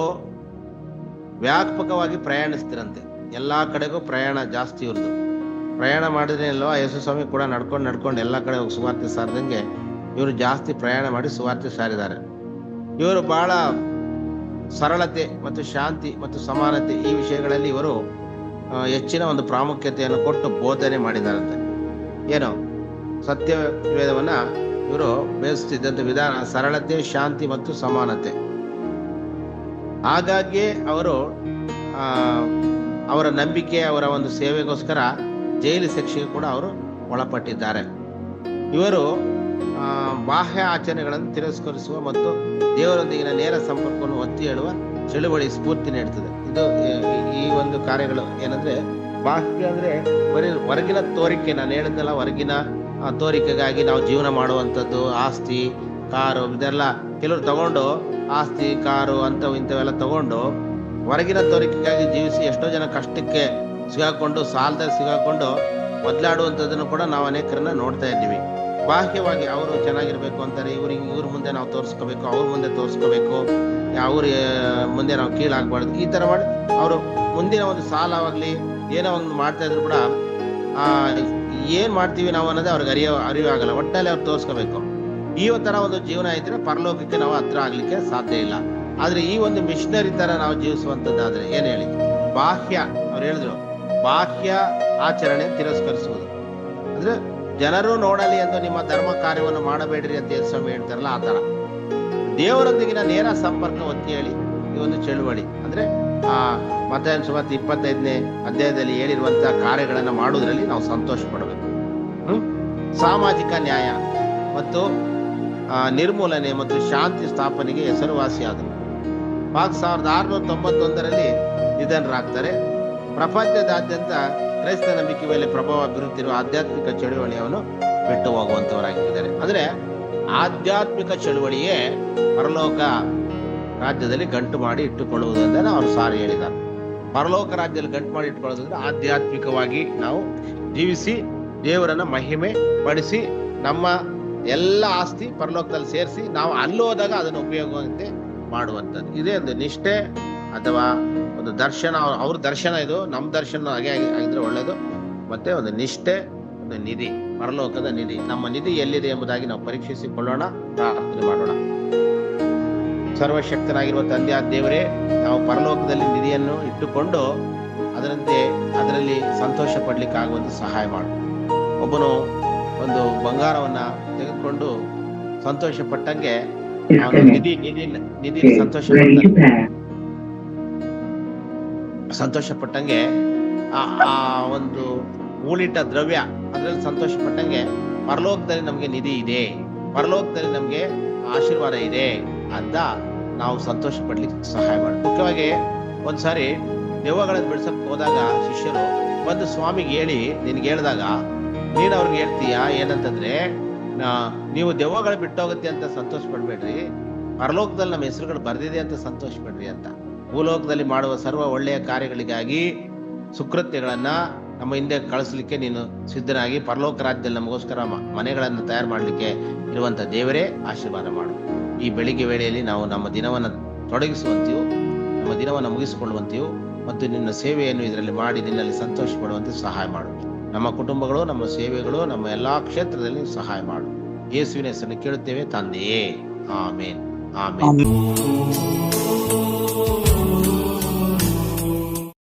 ವ್ಯಾಪಕವಾಗಿ ಪ್ರಯಾಣಿಸ್ತಿರಂತೆ, ಎಲ್ಲಾ ಕಡೆಗೂ ಪ್ರಯಾಣ ಜಾಸ್ತಿ ಇವ್ರದ್ದು. ಪ್ರಯಾಣ ಮಾಡಿದ್ರೆ ಅಲ್ವಾ, ಯೇಸು ಸ್ವಾಮಿ ಕೂಡ ನಡ್ಕೊಂಡು ಎಲ್ಲಾ ಕಡೆ ಸುವಾರ್ತೆ ಸಾರಿದಂಗೆ ಇವರು ಜಾಸ್ತಿ ಪ್ರಯಾಣ ಮಾಡಿ ಸುವಾರ್ತೆ ಸಾರಿದ್ದಾರೆ. ಇವರು ಬಹಳ ಸರಳತೆ ಮತ್ತು ಶಾಂತಿ ಮತ್ತು ಸಮಾನತೆ ಈ ವಿಷಯಗಳಲ್ಲಿ ಇವರು ಹೆಚ್ಚಿನ ಒಂದು ಪ್ರಾಮುಖ್ಯತೆಯನ್ನು ಕೊಟ್ಟು ಬೋಧನೆ ಮಾಡಿದಾರಂತೆ. ಏನು ಸತ್ಯವೇದವನ್ನ ಇವರು ಬೇಯಿಸ್ತಿದ್ದಂಥ ವಿಧಾನ ಸರಳತೆ, ಶಾಂತಿ ಮತ್ತು ಸಮಾನತೆ. ಹಾಗಾಗಿ ಅವರು ಅವರ ನಂಬಿಕೆ, ಅವರ ಒಂದು ಸೇವೆಗೋಸ್ಕರ ಜೈಲು ಶಿಕ್ಷೆಗೆ ಕೂಡ ಅವರು ಒಳಪಟ್ಟಿದ್ದಾರೆ. ಇವರು ಬಾಹ್ಯ ಆಚರಣೆಗಳನ್ನು ತಿರಸ್ಕರಿಸುವ ಮತ್ತು ದೇವರೊಂದಿಗಿನ ನೇರ ಸಂಪರ್ಕವನ್ನು ಒತ್ತಿ ಹೇಳುವ ಚಳುವಳಿ ಸ್ಫೂರ್ತಿ ನೀಡುತ್ತದೆ. ಇದು ಈ ಒಂದು ಕಾರ್ಯಗಳು ಏನಂದ್ರೆ, ಬಾಹ್ಯ ಅಂದ್ರೆ ಬರೀ ಹೊರಗಿನ ತೋರಿಕೆ, ನಾನು ಹೇಳಿದ್ನಲ್ಲ, ಹೊರಗಿನ ತೋರಿಕೆಗಾಗಿ ನಾವು ಜೀವನ ಮಾಡುವಂಥದ್ದು, ಆಸ್ತಿ, ಕಾರು ಇದೆಲ್ಲ ಕೆಲವರು ತಗೊಂಡು, ಆಸ್ತಿ, ಕಾರು ಇಂಥವೆಲ್ಲ ತಗೊಂಡು ಹೊರಗಿನ ತೋರಿಕೆಗಾಗಿ ಜೀವಿಸಿ ಎಷ್ಟೋ ಜನ ಕಷ್ಟಕ್ಕೆ ಸಿಗಾಕೊಂಡು, ಸಾಲದಲ್ಲಿ ಸಿಗಾಕೊಂಡು ಒದ್ಲಾಡುವಂಥದ್ದನ್ನು ಕೂಡ ನಾವು ಅನೇಕರನ್ನ ನೋಡ್ತಾ ಇದ್ದೀವಿ. ಬಾಹ್ಯವಾಗಿ ಅವರು ಚೆನ್ನಾಗಿರ್ಬೇಕು ಅಂತಾರೆ, ಇವ್ರ ಮುಂದೆ ನಾವು ತೋರಿಸ್ಕೋಬೇಕು, ಅವ್ರ ಮುಂದೆ ತೋರಿಸ್ಕೋಬೇಕು, ಅವ್ರ ಮುಂದೆ ನಾವು ಕೀಳಾಗಬಾರ್ದು, ಈ ತರ ಮಾಡಿ ಅವರು ಮುಂದಿನ ಒಂದು ಸಾಲವಾಗ್ಲಿ ಏನೋ ಒಂದು ಮಾಡ್ತಾ ಇದ್ರು ಕೂಡ ಏನ್ ಮಾಡ್ತೀವಿ ನಾವು ಅನ್ನೋದೇ ಅವ್ರಿಗೆ ಅರಿವಾಗಲ್ಲ. ಒಟ್ಟಲ್ಲಿ ಅವ್ರು ತೋರಿಸ್ಕೋಬೇಕು. ಈ ತರ ಒಂದು ಜೀವನ ಇದ್ರೆ ಪರಲೋಕಕ್ಕೆ ನಾವು ಹತ್ರ ಆಗ್ಲಿಕ್ಕೆ ಸಾಧ್ಯ ಇಲ್ಲ. ಆದ್ರೆ ಈ ಒಂದು ಮಿಷನರಿ ತರ ನಾವು ಜೀವಿಸುವಂತದ್ದಾದ್ರೆ ಏನ್ ಹೇಳಿ, ಬಾಹ್ಯ, ಅವ್ರು ಹೇಳಿದ್ರು ಬಾಹ್ಯ ಆಚರಣೆ ತಿರಸ್ಕರಿಸುವುದು ಅಂದ್ರೆ ಜನರು ನೋಡಲಿ ಎಂದು ನಿಮ್ಮ ಧರ್ಮ ಕಾರ್ಯವನ್ನು ಮಾಡಬೇಡ್ರಿ ಅಂತ ಸ್ವಾಮಿ ಹೇಳ್ತಾರಲ್ಲ, ಆ ತರ ದೇವರೊಂದಿಗಿನ ನೇರ ಸಂಪರ್ಕ ಒತ್ತಿ ಹೇಳಿ ಈ ಒಂದು ಚಳುವಳಿ ಅಂದ್ರೆ ಮತ್ತಾಯನ ಸುವಾರ್ತೆ 25ನೇ ಅಧ್ಯಾಯದಲ್ಲಿ ಹೇಳಿರುವಂತಹ ಕಾರ್ಯಗಳನ್ನ ಮಾಡುವುದರಲ್ಲಿ ನಾವು ಸಂತೋಷ ಪಡಬೇಕು. ಸಾಮಾಜಿಕ ನ್ಯಾಯ ಮತ್ತು ನಿರ್ಮೂಲನೆ ಮತ್ತು ಶಾಂತಿ ಸ್ಥಾಪನೆಗೆ ಹೆಸರುವಾಸಿಯಾದರು. 1691ರಲ್ಲಿ ನಿಧನರಾಗ್ತಾರೆ. ಪ್ರಪಂಚದಾದ್ಯಂತ ಕ್ರೈಸ್ತ ನಂಬಿಕೆ ಮೇಲೆ ಪ್ರಭಾವ ಬೀರುತ್ತಿರುವ ಆಧ್ಯಾತ್ಮಿಕ ಚಳುವಳಿಯನ್ನು ಬಿಟ್ಟು ಹೋಗುವಂತವರಾಗಿದ್ದಾರೆ. ಅಂದ್ರೆ ಆಧ್ಯಾತ್ಮಿಕ ಚಳುವಳಿಯೇ ಪರಲೋಕ ರಾಜ್ಯದಲ್ಲಿ ಗಂಟು ಮಾಡಿ ಇಟ್ಟುಕೊಳ್ಳುವುದೆಂದರೆ ಅವರು ಸಾರಿ ಹೇಳಿದ್ದಾರೆ. ಪರಲೋಕ ರಾಜ್ಯದಲ್ಲಿ ಗಂಟು ಮಾಡಿ ಇಟ್ಟುಕೊಳ್ಳೋದಂದ್ರೆ ಆಧ್ಯಾತ್ಮಿಕವಾಗಿ ನಾವು ಜೀವಿಸಿ ದೇವರನ್ನ ಮಹಿಮೆ ಪಡಿಸಿ ನಮ್ಮ ಎಲ್ಲ ಆಸ್ತಿ ಪರಲೋಕದಲ್ಲಿ ಸೇರಿಸಿ ನಾವು ಅಲ್ಲಿ ಹೋದಾಗ ಅದನ್ನು ಉಪಯೋಗವಂತೆ ಮಾಡುವಂಥದ್ದು. ಇದೇ ಒಂದು ನಿಷ್ಠೆ ಅಥವಾ ಒಂದು ದರ್ಶನ. ಅವ್ರ ದರ್ಶನ ಇದು, ನಮ್ಮ ದರ್ಶನ ಹಾಗೆ ಆಗಿದ್ರೆ ಒಳ್ಳೇದು. ಮತ್ತೆ ಒಂದು ನಿಷ್ಠೆ, ಒಂದು ನಿಧಿ, ಪರಲೋಕದ ನಿಧಿ. ನಮ್ಮ ನಿಧಿ ಎಲ್ಲಿದೆ ಎಂಬುದಾಗಿ ನಾವು ಪರೀಕ್ಷಿಸಿಕೊಳ್ಳೋಣ, ಪ್ರಾರ್ಥನೆ ಮಾಡೋಣ. ಸರ್ವಶಕ್ತನಾಗಿರುವ ತಂದೆಯಾದ ದೇವರೇ, ನಾವು ಪರಲೋಕದಲ್ಲಿ ನಿಧಿಯನ್ನು ಇಟ್ಟುಕೊಂಡು ಅದರಲ್ಲಿ ಸಂತೋಷ ಪಡ್ಲಿಕ್ಕೆ ಆಗುವಂತೆ ಸಹಾಯ ಮಾಡು. ಒಬ್ಬನು ಒಂದು ಬಂಗಾರವನ್ನ ತೆಗೆದುಕೊಂಡು ಸಂತೋಷ ಪಟ್ಟಂಗೆ ನಿಧಿ ಸಂತೋಷ ಪಟ್ಟಂಗೆ ಆ ಒಂದು ಮೂಲಿಟ್ಟ ದ್ರವ್ಯ ಅದ್ರಲ್ಲಿ ಸಂತೋಷ ಪಟ್ಟಂಗೆ ಪರಲೋಕದಲ್ಲಿ ನಮ್ಗೆ ನಿಧಿ ಇದೆ, ಪರಲೋಕದಲ್ಲಿ ನಮ್ಗೆ ಆಶೀರ್ವಾದ ಇದೆ ಅಂತ ನಾವು ಸಂತೋಷ ಪಡ್ಲಿಕ್ಕೆ ಸಹಾಯ ಮಾಡಿ. ಮುಖ್ಯವಾಗಿ ಒಂದ್ಸಾರಿ ದೆವ್ವಗಳನ್ನು ಬಿಡ್ಸಕ್ ಹೋದಾಗ ಶಿಷ್ಯರು ಬಂದು ಸ್ವಾಮಿಗೆ ಹೇಳಿ ನಿನ್ಗೆ ಹೇಳಿದಾಗ ನೀನ್ ಅವ್ರಿಗೆ ಹೇಳ್ತೀಯ ಏನಂತಂದ್ರೆ, ನೀವು ದೆವ್ವಗಳು ಬಿಟ್ಟೋಗುತ್ತೆ ಅಂತ ಸಂತೋಷ ಪಡ್ಬೇಡ್ರಿ, ಪರಲೋಕದಲ್ಲಿ ನಮ್ಮ ಹೆಸರುಗಳು ಬರ್ದಿದೆ ಅಂತ ಸಂತೋಷ ಪಡ್ರಿ ಅಂತ. ಭೂಲೋಕದಲ್ಲಿ ಮಾಡುವ ಸರ್ವ ಒಳ್ಳೆಯ ಕಾರ್ಯಗಳಿಗಾಗಿ ಸುಕೃತ್ಯಗಳನ್ನ ನಮ್ಮ ಹಿಂದೆ ಕಳಿಸ್ಲಿಕ್ಕೆ ನೀನು ಸಿದ್ಧನಾಗಿ ಪರಲೋಕ ರಾಜ್ಯದಲ್ಲಿ ನಮಗೋಸ್ಕರ ಮನೆಗಳನ್ನು ತಯಾರು ಮಾಡ್ಲಿಕ್ಕೆ ಇರುವಂತ ದೇವರೇ ಆಶೀರ್ವಾದ ಮಾಡು. ಈ ಬೆಳಿಗ್ಗೆ ವೇಳೆಯಲ್ಲಿ ನಾವು ನಮ್ಮ ದಿನವನ್ನು ತೊಡಗಿಸುವಂತೆಯೂ ನಮ್ಮ ದಿನವನ್ನು ಮುಗಿಸಿಕೊಳ್ಳುವಂತೆಯೂ ಮತ್ತು ನಿನ್ನ ಸೇವೆಯನ್ನು ಇದರಲ್ಲಿ ಮಾಡಿ ನಿನ್ನಲ್ಲಿ ಸಂತೋಷ ಪಡುವಂತೆ ಸಹಾಯ ಮಾಡು. ನಮ್ಮ ಕುಟುಂಬಗಳು, ನಮ್ಮ ಸೇವೆಗಳು, ನಮ್ಮ ಎಲ್ಲಾ ಕ್ಷೇತ್ರದಲ್ಲಿ ಸಹಾಯ ಮಾಡು. ಯೇಸುವಿನ ಹೆಸರನ್ನು ಕೇಳುತ್ತೇವೆ ತಂದೆಯೇ, ಆಮೇನ್, ಆಮೇನ್.